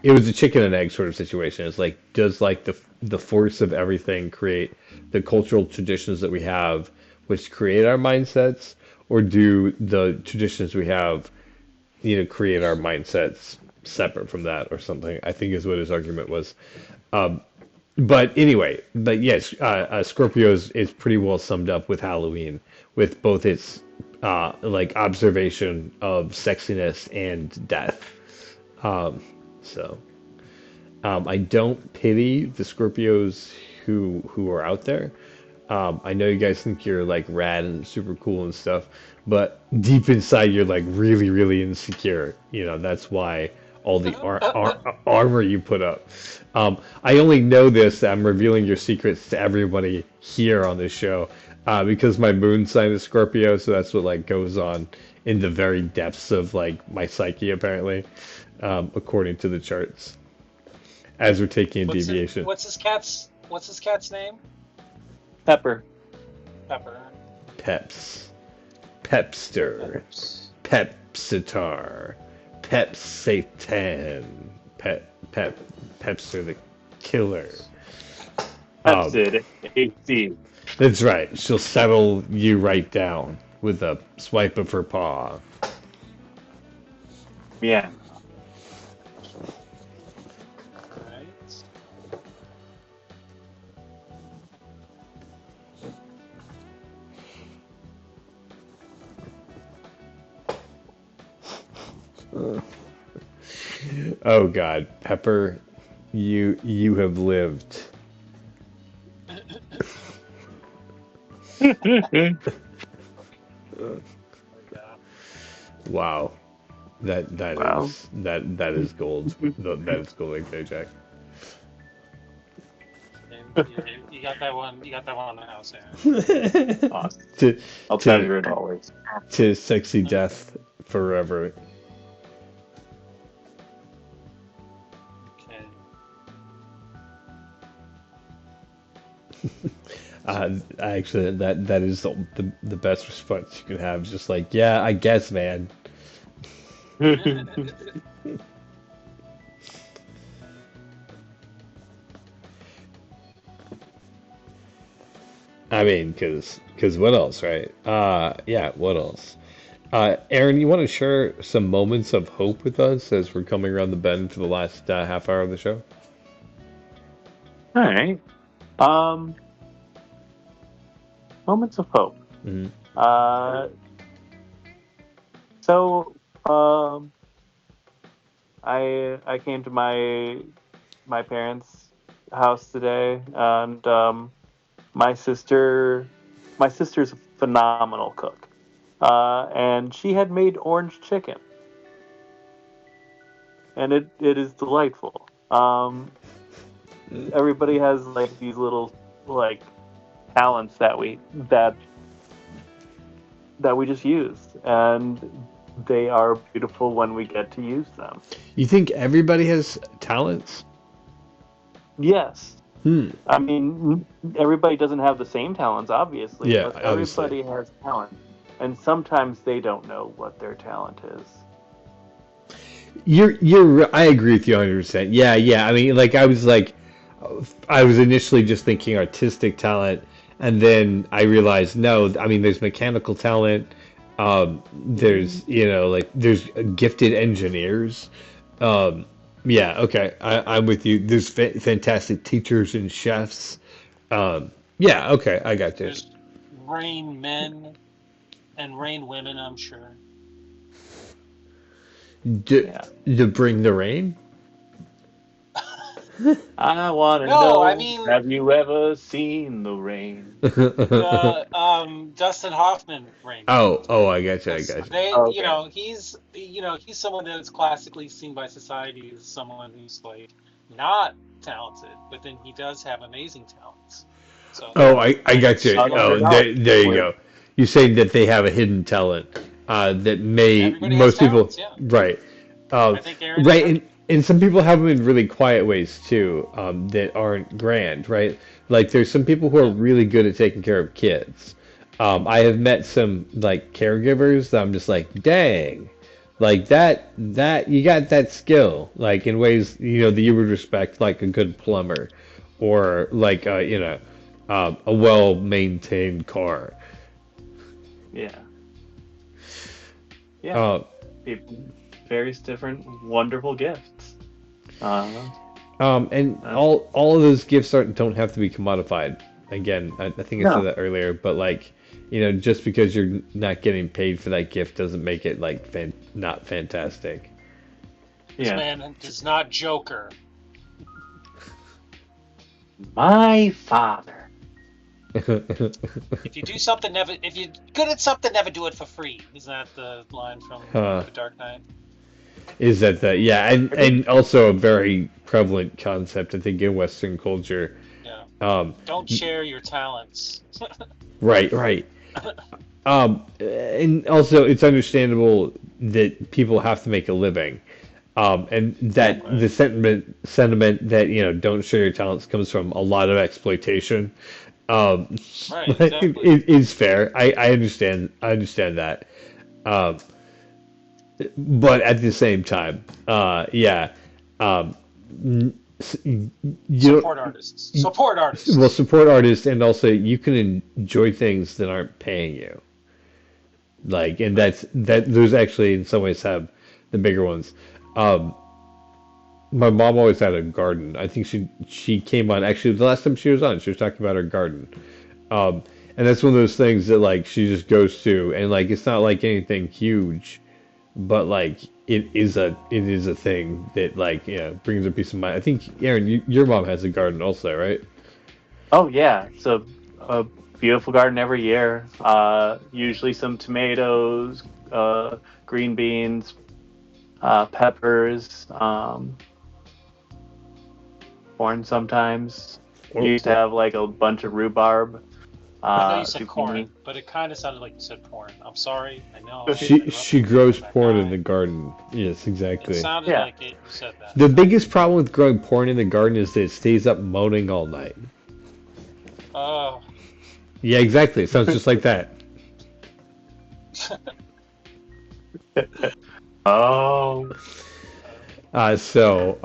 it was a chicken and egg sort of situation. It's like, does like the force of everything create the cultural traditions that we have, which create our mindsets, or do the traditions we have, create our mindsets separate from that, or something? I think is what his argument was. Um, but anyway, but yes, Scorpio is pretty well summed up with Halloween, with both its like observation of sexiness and death. Um, so. I don't pity the Scorpios who are out there. I know you guys think you're like rad and super cool and stuff, but deep inside you're like really, really insecure. That's why all the armor you put up. I only know this. I'm revealing your secrets to everybody here on this show, because my moon sign is Scorpio, so that's what like goes on in the very depths of like my psyche, apparently, according to the charts as we're taking a deviation. What's his cat's name? Pepper. Pepper. Peps. Pepster. Peps. Pepsitar. Pepsatan. Pepster the killer. Pepsid. HD. That's right. She'll settle you right down with a swipe of her paw. Yeah. Right. Oh God, Pepper, you have lived. Yeah. Wow, that Wow. is that is gold. That is gold right there, Jack. And you got that one. You got that one in the house, Aaron. Awesome. To I'll to treasure it always. to sexy death forever. Okay. Actually, that is the best response you can have. Just like, yeah, I guess, man. I mean, cause what else, right? Yeah, what else? Aaron, you want to share some moments of hope with us as we're coming around the bend for the last half hour of the show? All right. Um, moments of hope. Hmm. Uh, so I came to my parents' house today, and my sister my sister's a phenomenal cook, and she had made orange chicken, and it is delightful. Everybody has like these little like talents that we just use, and they are beautiful when we get to use them. You think everybody has talents? Yes. Hmm. I mean, everybody doesn't have the same talents, obviously, Yeah, but obviously. everybody has talent. And sometimes they don't know what their talent is. I agree with you 100%. Yeah, yeah. I mean, I was initially just thinking artistic talent, and then I realized no. I mean, there's mechanical talent. There's there's gifted engineers. Um, yeah, okay, I'm with you. There's fantastic teachers and chefs. Yeah, okay, I got you. There's rain men and rain women, I'm sure. D Yeah. to bring the rain. I want to No, I know, mean have you ever seen the rain? the Dustin Hoffman Rain Man. Oh, I got you. I Because got you. they, Okay. he's someone that's classically seen by society as someone who's like not talented, but then he does have amazing talents. So Oh, I I got you. so Oh, Underdog. there you Wait. go. You're saying that they have a hidden talent that may everybody has most people, talents, yeah. right? I think Aaron's Right, right. and some people have them in really quiet ways too, that aren't grand, right? Like there's some people who are Yeah. really good at taking care of kids. I have met some like caregivers that I'm just like, dang, like that you got that skill, like in ways that you would respect, like a good plumber, or like a well-maintained car. Yeah. Yeah. Uh, People, various different wonderful gifts. Uh, and uh, all of those gifts don't have to be commodified. Again, I think I said no. that earlier, but like, just because you're not getting paid for that gift doesn't make it like not fantastic. This Yeah. man is not Joker. My father. If you do something, never. If you're good at something, never do it for free. Isn't that the line from Huh. The Dark Knight? Is that yeah, and also a very prevalent concept I think in Western culture. Yeah. Um, Don't share your talents. right, right. And also it's understandable that people have to make a living. And that Right. the sentiment that don't share your talents comes from a lot of exploitation. Um, Right. Exactly. it is fair. I understand that. Um, but at the same time, yeah, um, you Support artists. Support well, artists. support artists, and also you can enjoy things that aren't paying you. Like, and Right. those actually in some ways have the bigger ones. Um, my mom always had a garden. I think she came on actually the last time she was on, she was talking about her garden. Um, and that's one of those things that like she just goes to, and like it's not like anything huge, but like it is a thing that like brings a peace of mind. I think Aaron, your mom has a garden also, right? Oh yeah, it's a beautiful garden every year. Usually some tomatoes, green beans, peppers, corn sometimes. Or, Used to have like a bunch of rhubarb, I know you said zucchini. corn, but it kind of sounded like you said porn. I'm sorry. I know. she grows That porn in guy. the garden. Yes, It exactly. sounded Yeah. like it. You said that. The biggest problem with growing porn in the garden is that it stays up moaning all night. Oh, Yeah, exactly. It sounds just like that. Oh, So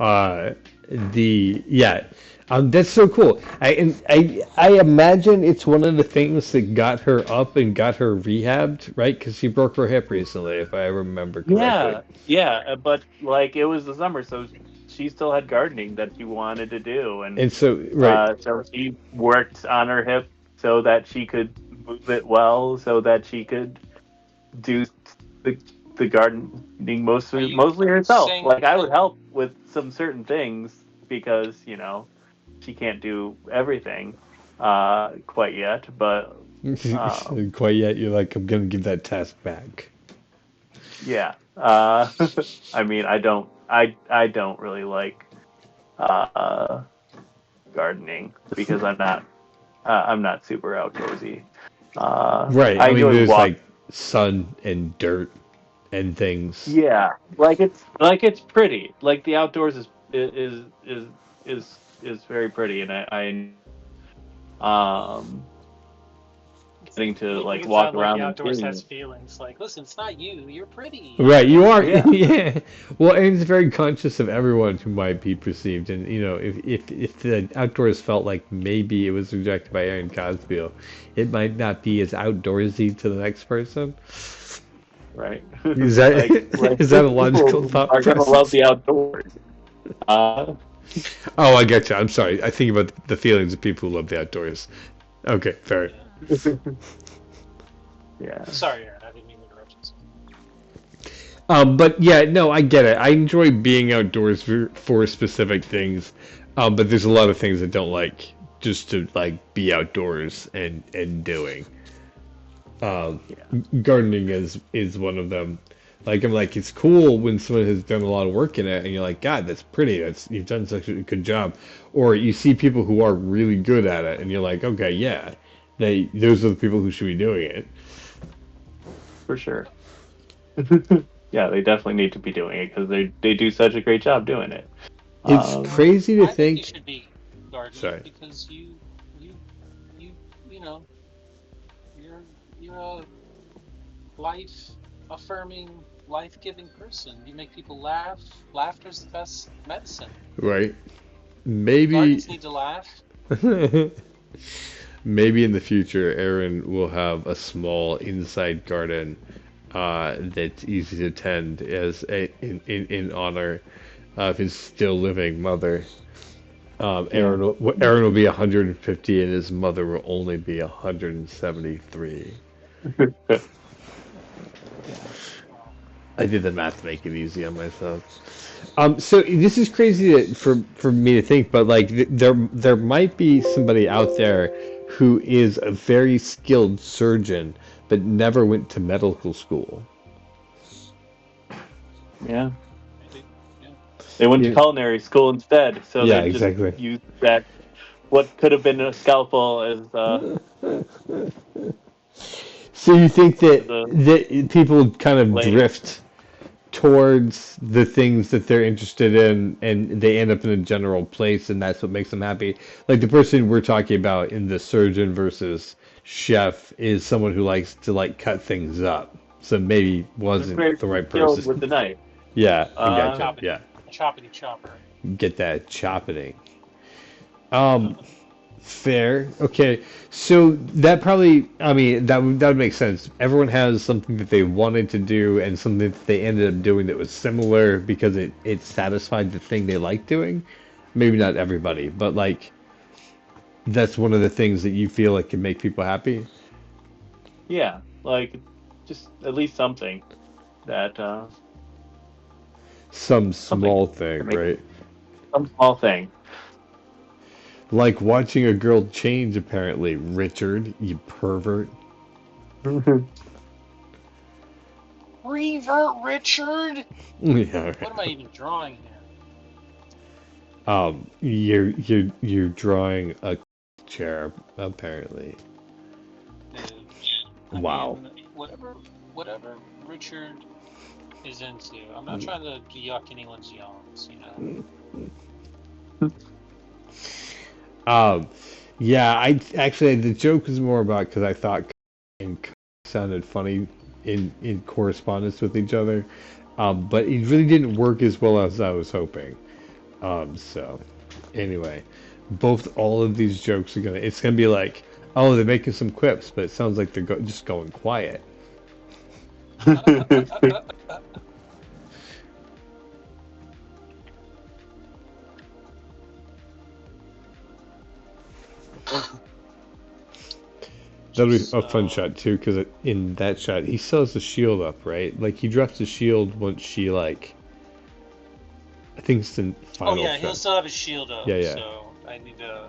the yeah, that's so cool. I imagine it's one of the things that got her up and got her rehabbed, right? Because she broke her hip recently, if I remember correctly. yeah, yeah. But like it was the summer, so she still had gardening that she wanted to do, and And so, right, so she worked on her hip so that she could move it well, so that she could do the the gardening mostly are you herself. saying Like I that? would help with some certain things because she can't do everything quite yet. But quite yet, you're like, I'm gonna give that task back. yeah, I mean I don't really like uh, gardening because I'm not super outdoorsy. Right. I I mean, enjoy there's walking. like sun and dirt and things. Yeah, like it's pretty. Like the outdoors is very pretty, and um getting to Make like it walk sound like the around and outdoors seeing has it. feelings. Like, listen, it's not you. You're pretty. Right, you are. Yeah, Yeah. Well, Aaron's very conscious of everyone who might be perceived, and if the outdoors felt like maybe it was rejected by Aaron Kozbial, it might not be as outdoorsy to the next person. right. Is that Like is that there's a logical people who thought are gonna love process? the outdoors. Uh, Oh, I get you. I'm sorry. I think about the feelings of people who love the outdoors. Okay, fair. Yeah. yeah, Sorry, Aaron. I didn't mean to interrupt you. But yeah, no, I get it. I enjoy being outdoors for specific things, but there's a lot of things I don't like just to like be outdoors and doing. Um, yeah, Gardening is one of them. Like I'm like, it's cool when someone has done a lot of work in it, and you're like, God, that's pretty. That's you've done such a good job. Or you see people who are really good at it, and you're like, okay, yeah, those are the people who should be doing it. for sure. Yeah, they definitely need to be doing it because they do such a great job doing it. It's Um, crazy to I think you think. should be gardening Sorry. because you, you, you know, you're you're a life affirming, life giving person. You make people laugh. Laughter's the best medicine. Right. Maybe Gardens need to laugh. maybe in the future Aaron will have a small inside garden that's easy to tend as in honor of his still living mother. yeah. Aaron will be 150 and his mother will only be 173. I did the math to make it easy on myself. So this is crazy for me to think, but like there might be somebody out there who is a very skilled surgeon, but never went to medical school. Yeah. Maybe. Yeah. They went to Yeah, culinary school instead, so yeah, they just exactly. used that what could have been a scalpel So you think as a that people kind of blade. drift towards the things that they're interested in and they end up in a general place and that's what makes them happy. Like the person we're talking about in the surgeon versus chef is someone who likes to like cut things up. So maybe They're wasn't very the right skilled with person. the knife. Yeah, I Uh, gotcha. Choppity, Yeah. choppity chopper. Get that chopping. Um, Fair. Okay. So that probably, I mean, that would make sense. Everyone has something that they wanted to do and something that they ended up doing that was similar because it satisfied the thing they liked doing. Maybe not everybody, but like that's one of the things that you feel like can make people happy. yeah, like just at least something that some small Something thing, to make right? some small thing. Like watching a girl change, apparently. Richard, you pervert. Revert Richard. Yeah. What am I even drawing here? You're drawing a chair, apparently. I Wow. mean, whatever Richard is into. I'm not trying to yuck anyone's yawns, you know. Yeah, I actually the joke was more about because I thought and sounded funny in correspondence with each other, but it really didn't work as well as I was hoping. So anyway, all of these jokes are it's gonna be like, oh, they're making some quips, but it sounds like they're just going quiet. That'll be a fun shot too, because in that shot he still has the shield up, right? Like he drops the shield once she like. I think it's the final Oh yeah, shot. he'll still have his shield up. Yeah, yeah. So I need to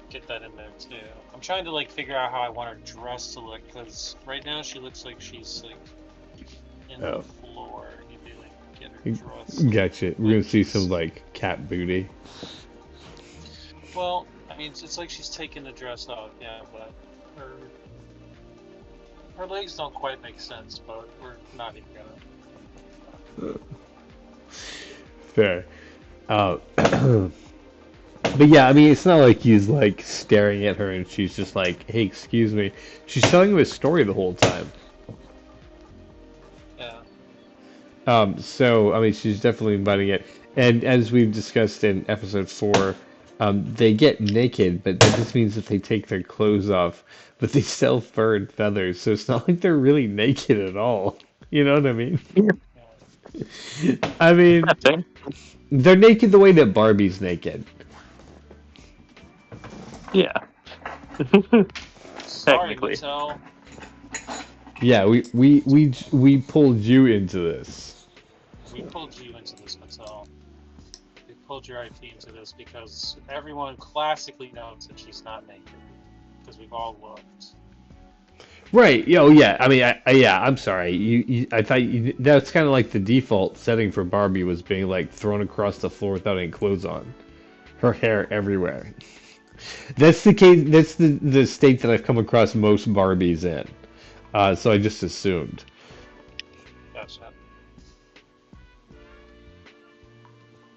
get that in there too. I'm trying to like figure out how I want her dress to look, because right now she looks like she's like in the floor. I need to like get her dress. Gotcha. We're gonna see some like cat booty. Well, I mean, it's like she's taking the dress off, yeah, but her legs don't quite make sense, but we're not even gonna. Fair. But yeah, I mean, it's not like he's like staring at her and she's just like, "Hey, excuse me." She's telling him a story the whole time. Yeah. So I mean, she's definitely inviting it. And as we've discussed in episode 4, they get naked, but that just means that they take their clothes off, but they sell fur and feathers, so it's not like they're really naked at all. You know what I mean? I mean, they're naked the way that Barbie's naked. Yeah. Sorry, Technically. Mattel. Yeah, we pulled you into this. We pulled you into this, Mattel. We pulled your IP into this because everyone classically knows that she's not naked. Because we've all looked. Right. Oh, yeah. I mean, yeah. I'm sorry. I thought that's kind of like the default setting for Barbie was being like thrown across the floor without any clothes on, her hair everywhere. That's the case. That's the state that I've come across most Barbies in. So I just assumed. Gotcha.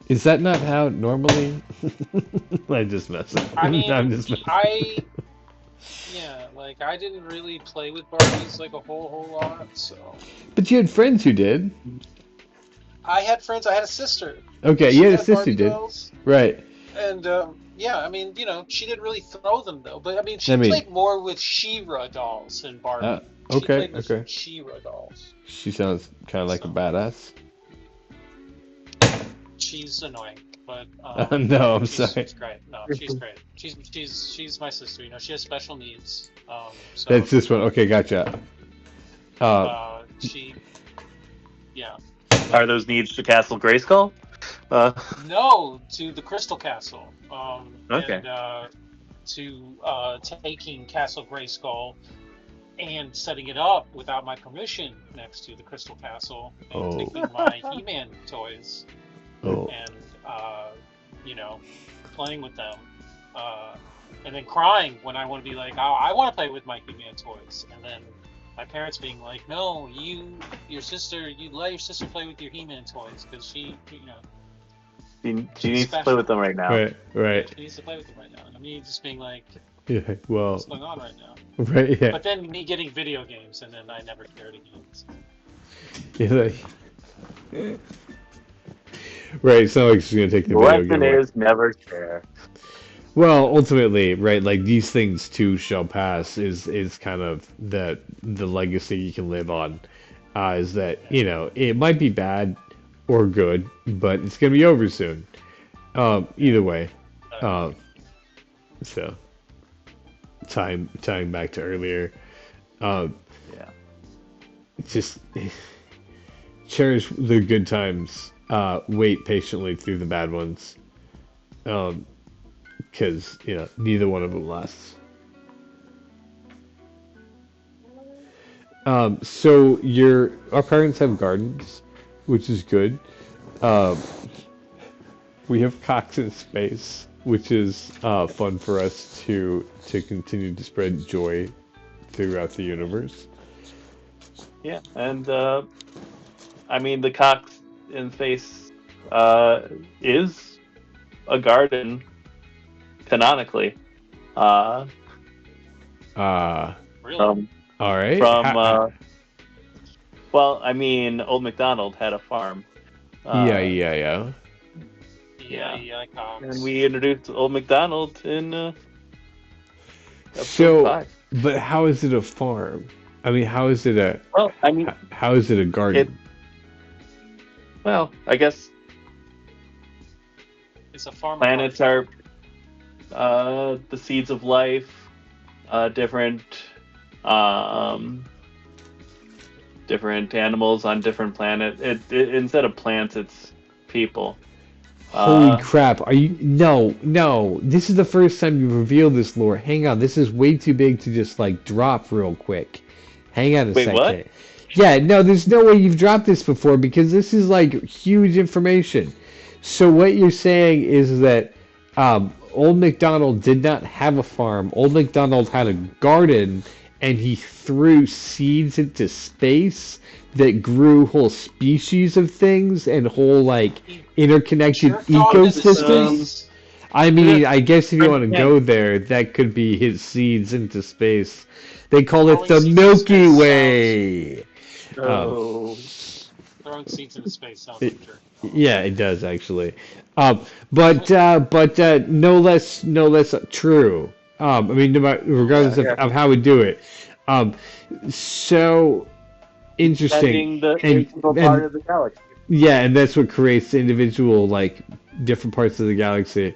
Is that not how normally? I just messed up. I mean, I'm just messing. Yeah, like I didn't really play with Barbies like a whole lot, so. But you had friends who did. I had friends. I had a sister. Okay, She you had a had sister Barbie who did. dolls, Right. and yeah, I mean, she didn't really throw them though. But I mean, she played more with She-Ra dolls than Barbie. She Okay, played with okay. She-Ra dolls. She sounds kind of like a badass. She's annoying, but No, I'm sorry. she's great. No, she's great. She's my sister. She has special needs. So That's this one. Okay, gotcha. Yeah. Are those needs to Castle Grayskull? No, to the Crystal Castle. Okay. And to taking Castle Grayskull and setting it up without my permission next to the Crystal Castle and taking my He-Man toys and playing with them, and then crying when I want to be like, oh, I want to play with my He-Man toys, and then my parents being like, no, you let your sister play with your He-Man toys because she She needs to play with them right now. Right. She needs to play with them right now. And me just being like, Yeah, well, what's going on right now? Right, yeah. But then me getting video games, and then I never cared again. So. Yeah, right, it's not like she's gonna take the video game away. Is never care. Well, ultimately, right, like these things too shall pass is kind of the legacy you can live on. Is that, it might be bad or good, but it's gonna be over soon. Either way. So tying back to earlier. Yeah. It's just cherish the good times. Wait patiently through the bad ones. Because neither one of them lasts. So our parents have gardens, which is good. Um, we have cocks in space, which is fun for us to continue to spread joy throughout the universe. Yeah, and I mean the Cox in space is a garden canonically. Uh, Uh, Really? all right. from well, I mean, Old MacDonald had a farm. Yeah, Uh, yeah, yeah. yeah, Yeah, and Cox. we introduced Old MacDonald in episode So, 5. but how is it a farm? I mean, how is it a Well, I mean, how is it a it. garden? Well, I guess It's a farm. planets are the seeds of life. Different um, different animals on different planet. Instead of plants, it's people. Holy crap! Are you no, no. This is the first time you've revealed this lore. Hang on, this is way too big to just like drop real quick. Hang on a Wait, what? second. Yeah, no, there's no way you've dropped this before because this is like huge information. So what you're saying is that Old MacDonald did not have a farm. Old MacDonald had a garden, and he threw seeds into space that grew whole species of things and whole like interconnected Jerked off into ecosystems. space. I mean, I guess if you want to Yeah. go there, that could be his seeds into space. They call it Throwing the seeds into Milky space Way. Oh, Throwing seeds into space sounds It- like jerk. Yeah, it does actually. But no less true. I mean, no matter, regardless Yeah, of how we do it. Um, so interesting. sending the And, invisible part of the galaxy. yeah, and that's what creates individual like different parts of the galaxy.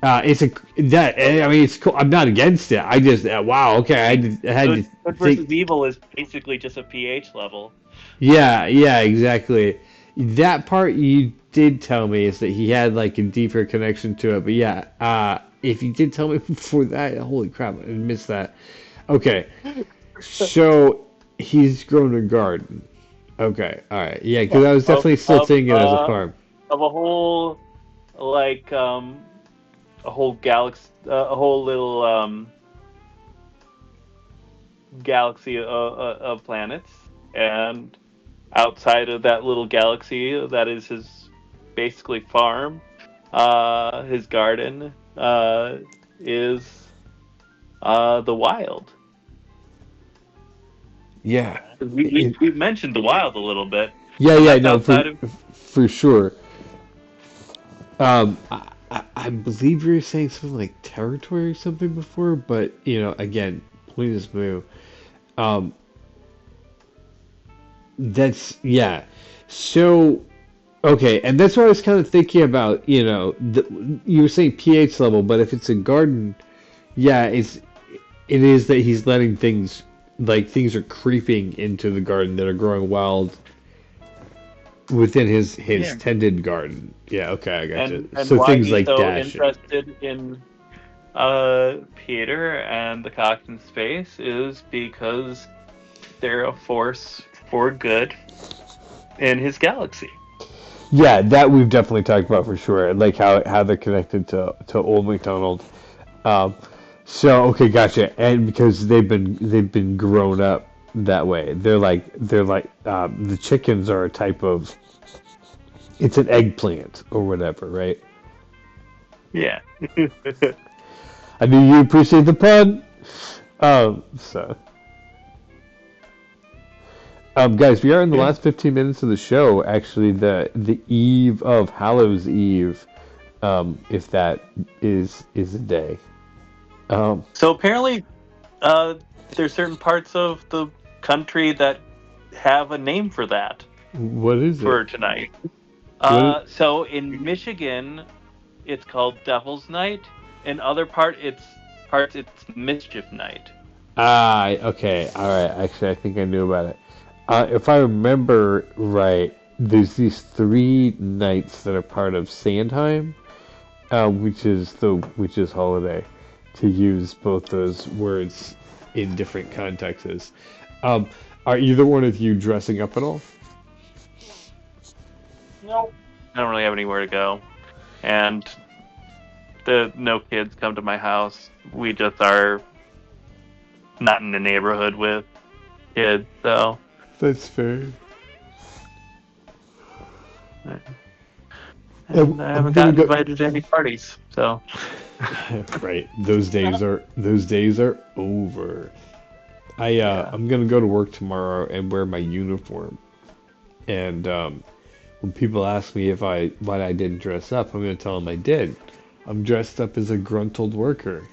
It's a that I mean it's cool. I'm not against it. I just wow. Okay, I had Good, to good think. versus evil is basically just a pH level. Yeah, yeah, exactly. That part you did tell me is that he had like a deeper connection to it. But yeah, if you did tell me before that, holy crap, I missed that. Okay, so he's grown a garden. Okay, all right, yeah, because I was definitely still seeing it as a farm. Of a whole, like, a whole galaxy, a whole little galaxy of planets, and outside of that little galaxy, that is his basically farm. His garden is the wild. Yeah, We've mentioned the wild a little bit. yeah, That's no, outside of for sure. I believe you were saying something like territory or something before, but again, point is move. Um, that's yeah. So okay, and that's what I was kind of thinking about. You were saying pH level, but if it's a garden, yeah, it is that he's letting things like things are creeping into the garden that are growing wild within his Yeah. tended garden. Yeah, okay, I got you. and So why things he's like so dash. interested in Peter and the Cox in space is because they're a force for good in his galaxy. Yeah, that we've definitely talked about for sure. Like how they're connected to Old MacDonald. Um, so okay, gotcha. And because they've been grown up that way, they're like the chickens are a type of it's an eggplant or whatever, right? Yeah. I knew you appreciate the pun. So guys, we are in the last 15 minutes of the show. Actually, the eve of Hallows Eve, if that is a day. So apparently, there's certain parts of the country that have a name for that What is for it? tonight. What- So in Michigan, it's called Devil's Night. In other parts, it's Mischief Night. Okay, all right. Actually, I think I knew about it. If I remember right, there's these three nights that are part of Sandheim, which is the witches' holiday, to use both those words in different contexts. Um, are either one of you dressing up at all? Nope. I don't really have anywhere to go, and no kids come to my house. We just are not in the neighborhood with kids, so That's fair. and I haven't gotten invited to any parties. So Right. Those days are over. I'm gonna go to work tomorrow and wear my uniform. And when people ask me why I didn't dress up, I'm gonna tell them I did. I'm dressed up as a gruntled worker.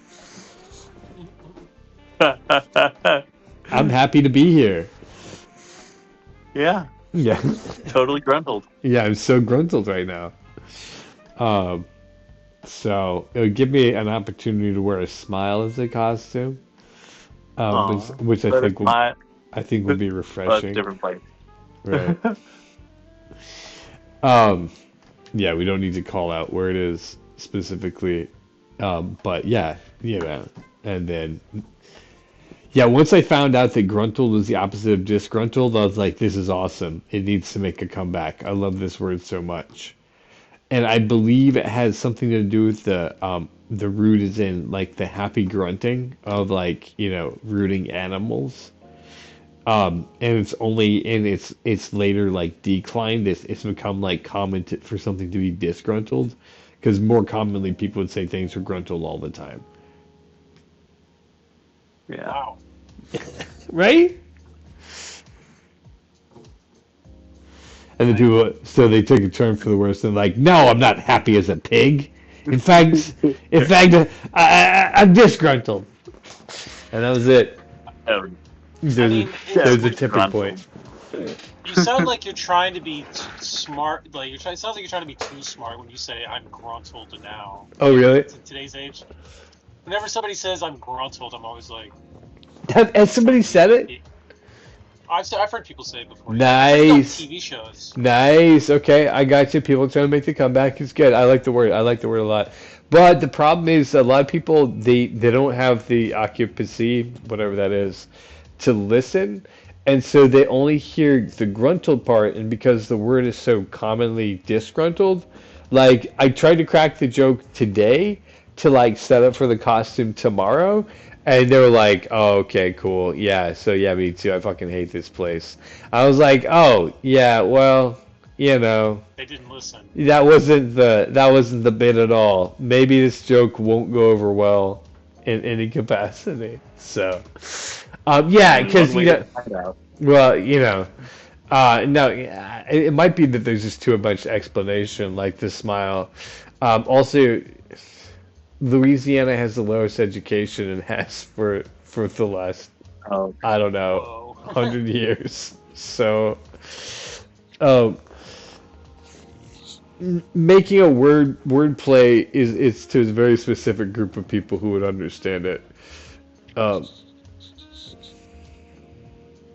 I'm happy to be here. yeah, Yeah. totally gruntled. Yeah, I'm so gruntled right now. So it would give me an opportunity to wear a smile as a costume, which I But think it's not. I think would be Well, it's a refreshing. different place. Right. Um, yeah, we don't need to call out where it is specifically. But yeah, and then yeah, once I found out that gruntled was the opposite of disgruntled, I was like, this is awesome. It needs to make a comeback. I love this word so much. And I believe it has something to do with the root is in like the happy grunting of like, rooting animals. And it's later like declined. It's become like common for something to be disgruntled, because more commonly people would say things are gruntled all the time. Yeah. Wow. Right? And then so they took a turn for the worse and like, no, I'm not happy as a pig. In fact, I'm disgruntled. And that was it. Oh, There's a tipping point. You sound like you're trying to be smart. It sounds like you're trying to be too smart when you say I'm gruntled now. Oh, really? In today's age, whenever somebody says I'm gruntled, I'm always like, Has somebody said it? I've heard people say it before. Nice. On TV shows. Nice. Okay, I got you. People trying to make the comeback is good. I like the word. I like the word a lot. But the problem is a lot of people they don't have the occupancy, whatever that is, to listen. And so they only hear the gruntled part, and because the word is so commonly disgruntled, like I tried to crack the joke today to like set up for the costume tomorrow, and they were like, "Oh, okay, cool. Yeah, so yeah, me too. I fucking hate this place." I was like, "Oh, yeah, well, They didn't listen. that wasn't the bit at all. Maybe this joke won't go over well in any capacity." So, yeah, because well, no, it might be that there's just too much explanation, like the smile. Also, Louisiana has the lowest education and has for the last, I don't know, 100 years. So, making a wordplay is to a very specific group of people who would understand it.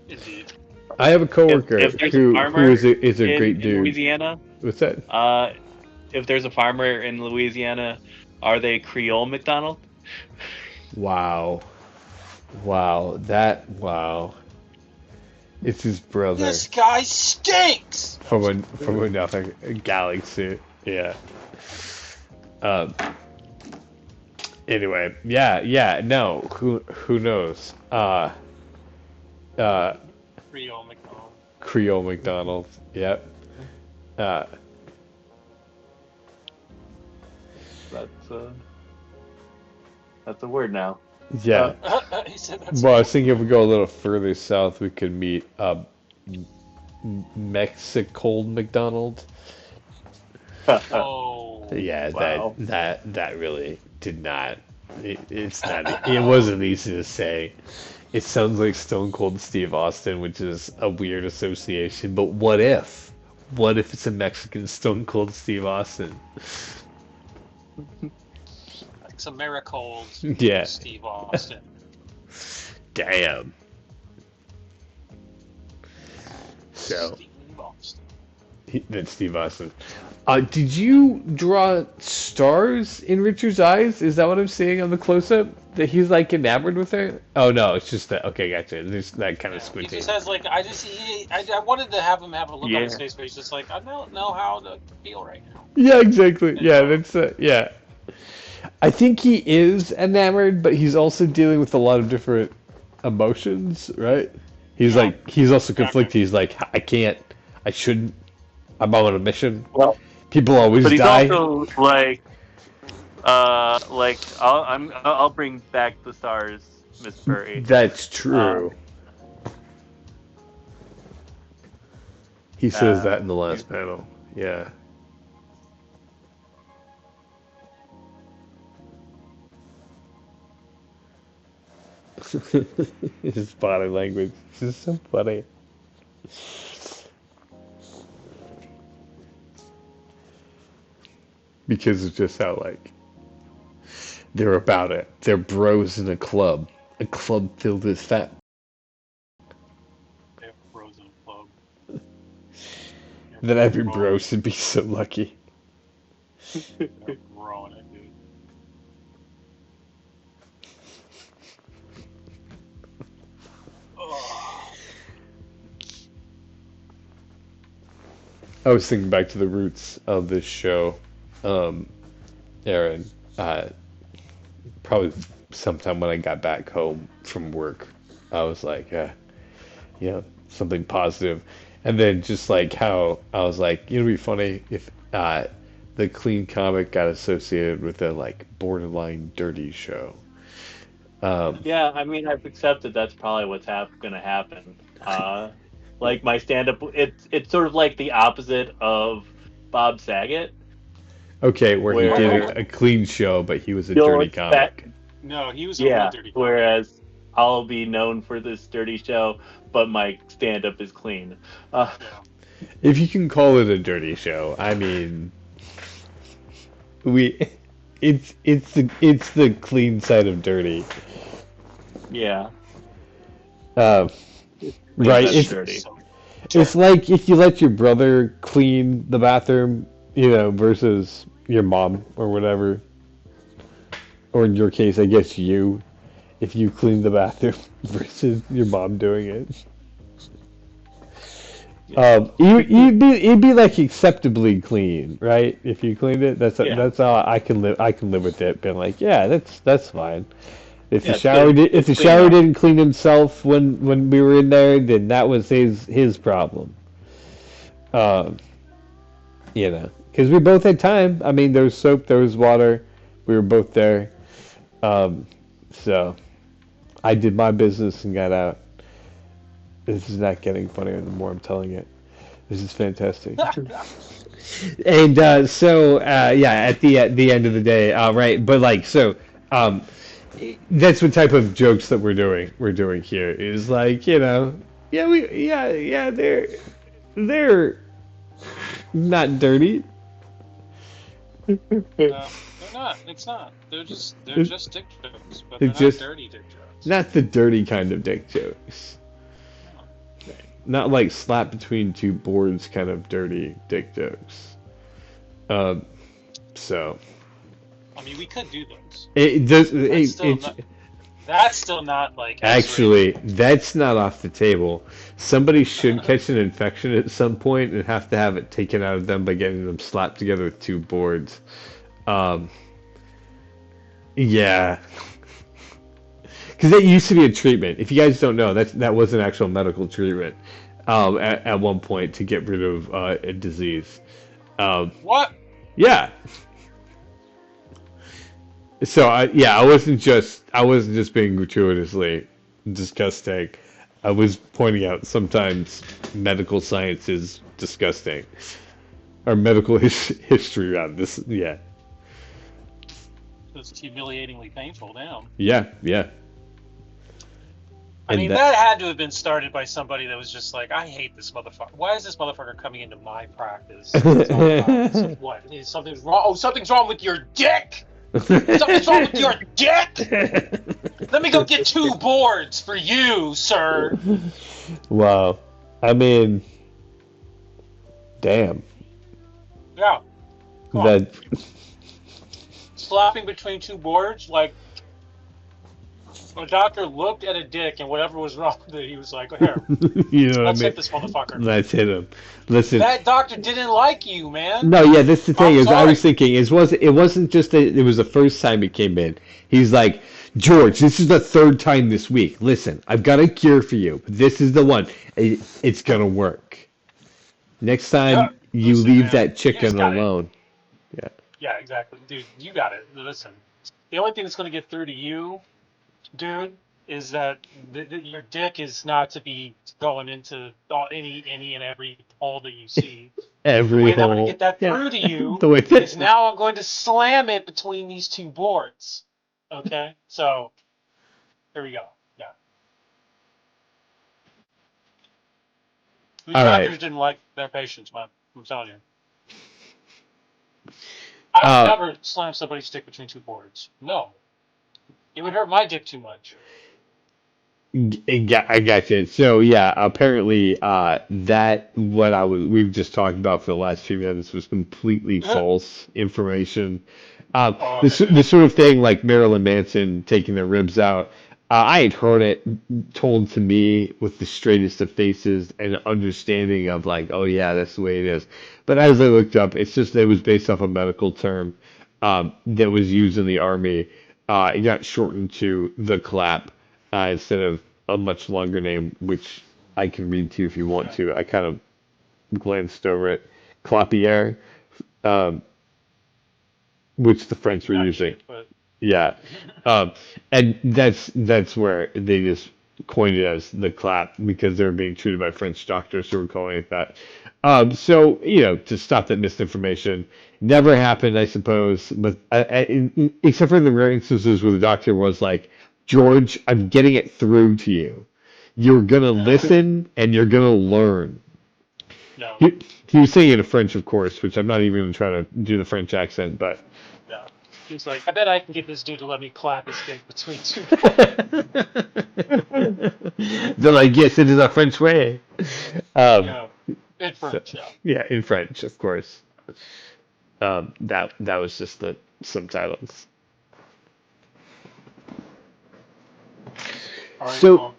Indeed. I have a coworker If there's a who farmer is a great in dude. Louisiana, What's that? if there's a farmer in Louisiana, are they Creole McDonald? Wow. Wow. Wow. It's his brother This guy stinks. from another galaxy. Yeah. Anyway, yeah, no. Who knows? Creole McDonald. Creole McDonald. Yep. That's a word now. Yeah. He said that's. Well, I was thinking if we go a little further south, we could meet Mexicold McDonald. Oh. Yeah, Wow. that really did not. It's not. It wasn't easy to say. It sounds like Stone Cold Steve Austin, which is a weird association. But what if? What if it's a Mexican Stone Cold Steve Austin? It's a miracle. Yeah. Steve Austin. Damn. So. Steve Austin. That's Steve Austin. Did you draw stars in Richard's eyes? Is that what I'm seeing on the close-up? That he's like enamored with her? Oh no, it's just that. Okay, gotcha. There's that kind of He squinting. just has like I wanted to have him have a look on his Yeah. face, but he's just like, I don't know how to feel right now. Yeah, exactly. Yeah, that's yeah. I think he is enamored, but he's also dealing with a lot of different emotions, right? He's Yeah. like he's also conflicted. He's like, I can't, I shouldn't. I'm on a mission. Well, People always but he's die. also I'll bring back the stars, Miss Furry. That's true. He says that in the last panel. Yeah. His body language. This is so funny. Because it's just how, like, they're about it. They're bros in a club. A club filled with fat. They're frozen club. That every bro should be so lucky. They're growing it, dude. I was thinking back to the roots of this show, Aaron. Probably sometime when I got back home from work, I was like, something positive. And then just like how I was like, it'd be funny if the clean comic got associated with a like borderline dirty show. Yeah, I mean, I've accepted that's probably what's going to happen. Like my stand-up, it's sort of like the opposite of Bob Saget. Okay, where he Where- did a clean show, but he was a You'll dirty expect- comic. No, he was a real Yeah, dirty. whereas I'll be known for this dirty show, but my stand-up is clean. If you can call it a dirty show, I mean, it's the clean side of dirty. Yeah. Right, That's it's dirty. it's like if you let your brother clean the bathroom, versus your mom or whatever. Or in your case, I guess if you clean the bathroom versus your mom doing it. It'd be like acceptably clean, right? If you cleaned it, that's how I can live with it. Being like, yeah, that's fine. If the shower didn't clean himself when we were in there, then that was his problem. Because we both had time. I mean, there was soap, there was water. We were both there. So I did my business and got out. This is not getting funnier the more I'm telling it. This is fantastic. And at the end of the day, right? But like, so that's what type of jokes that we're doing here is like, they're not dirty. They're not. It's not. They're just dick jokes, but they're not just- dirty dick jokes. Not the dirty kind of dick jokes. Not like slap between two boards kind of dirty dick jokes. So I mean, we could do those. it does. That's still not like. Actually, that's not off the table. Somebody should catch an infection at some point and have to have it taken out of them by getting them slapped together with two boards. Yeah. Because that used to be a treatment. If you guys don't know, that was an actual medical treatment at one point to get rid of a disease. What? Yeah. So I wasn't just being gratuitously disgusting. I was pointing out sometimes medical science is disgusting, or medical history around this. Yeah. It's humiliatingly painful. Damn. Yeah. I mean, that had to have been started by somebody that was just like, I hate this motherfucker. Why is this motherfucker coming into my practice? What? Something's wrong. Oh, something's wrong with your dick. Something's wrong with your dick. Let me go get 2 boards for you, sir. Wow. I mean, Damn. Yeah, come on. That. Slapping between two boards, like the doctor looked at a dick and whatever was wrong with it, he was like, "Here, You know what I let's mean? hit this motherfucker." Let's hit him. Listen. That doctor didn't like you, man. No, yeah, that's the thing I'm is I sorry. was thinking it wasn't just that it was the first time he came in. He's like, George, this is the third time this week. Listen, I've got a cure for you. This is the one. It's gonna work. Next Yeah, time you listen, leave man, that you chicken just got it. alone. Yeah. Yeah, exactly, dude. You got it. Listen, the only thing that's going to get through to you, dude, is that your dick is not to be going into any and every hole that you see. The Every way that I'm going to hole. get that Yeah. through to you The way is that now I'm going to slam it between these two boards. Okay, so here we go. Yeah, these All right. doctors didn't like their patients, man. I'm telling you. I would Uh never slam somebody's dick between two boards. No, it would hurt my dick too much. I got you. So yeah, apparently that what we've just talked about for the last few minutes was completely false information. Oh, okay, The good. sort of thing like Marilyn Manson taking their ribs out. I had heard it told to me with the straightest of faces and understanding of like, oh yeah, that's the way it is. But as I looked up, it's just that it was based off a medical term that was used in the army. It got shortened to the clap instead of a much longer name, which I can read to you if you want Okay. to. I kind of glanced over it. Clapier, um, which the French were Not using. yet, but Yeah, um, and that's where they just coined it as the clap because they were being treated by French doctors who were calling it that. So to stop that misinformation, never happened, I suppose, but except for the rare instances where the doctor was like, George, I'm getting it through to you. You're gonna no, listen and you're gonna learn. no, He was saying it in French, of course, which I'm not even gonna try to do the French accent, but. no. He's like, I bet I can get this dude to let me clap his dick between two They're like, yes, it is a French way. Um, yeah, in so, French, yeah. yeah, in French, of course. That was just the subtitles. All right, So, well,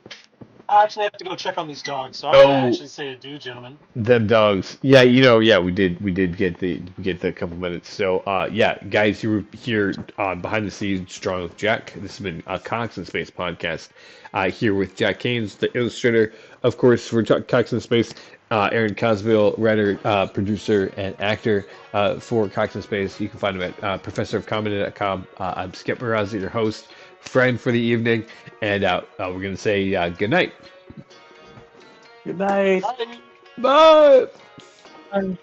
I actually have to go check on these dogs, so I'm gonna oh, actually say adieu, gentlemen. them dogs. Yeah, yeah, we did get the couple minutes. So, yeah, guys, you were here behind the scenes, Strong with Jack. This has been a Cox and Space podcast. Here with Jack Haynes, the illustrator, of course, for Cox and Space. Aaron Kozbial, writer, producer, and actor for Cox and Space. You can find him at professorofcomedy.com. I'm Skip Marazi, your host, friend for the evening, and we're gonna say good night. Good night. Bye. Bye. Um,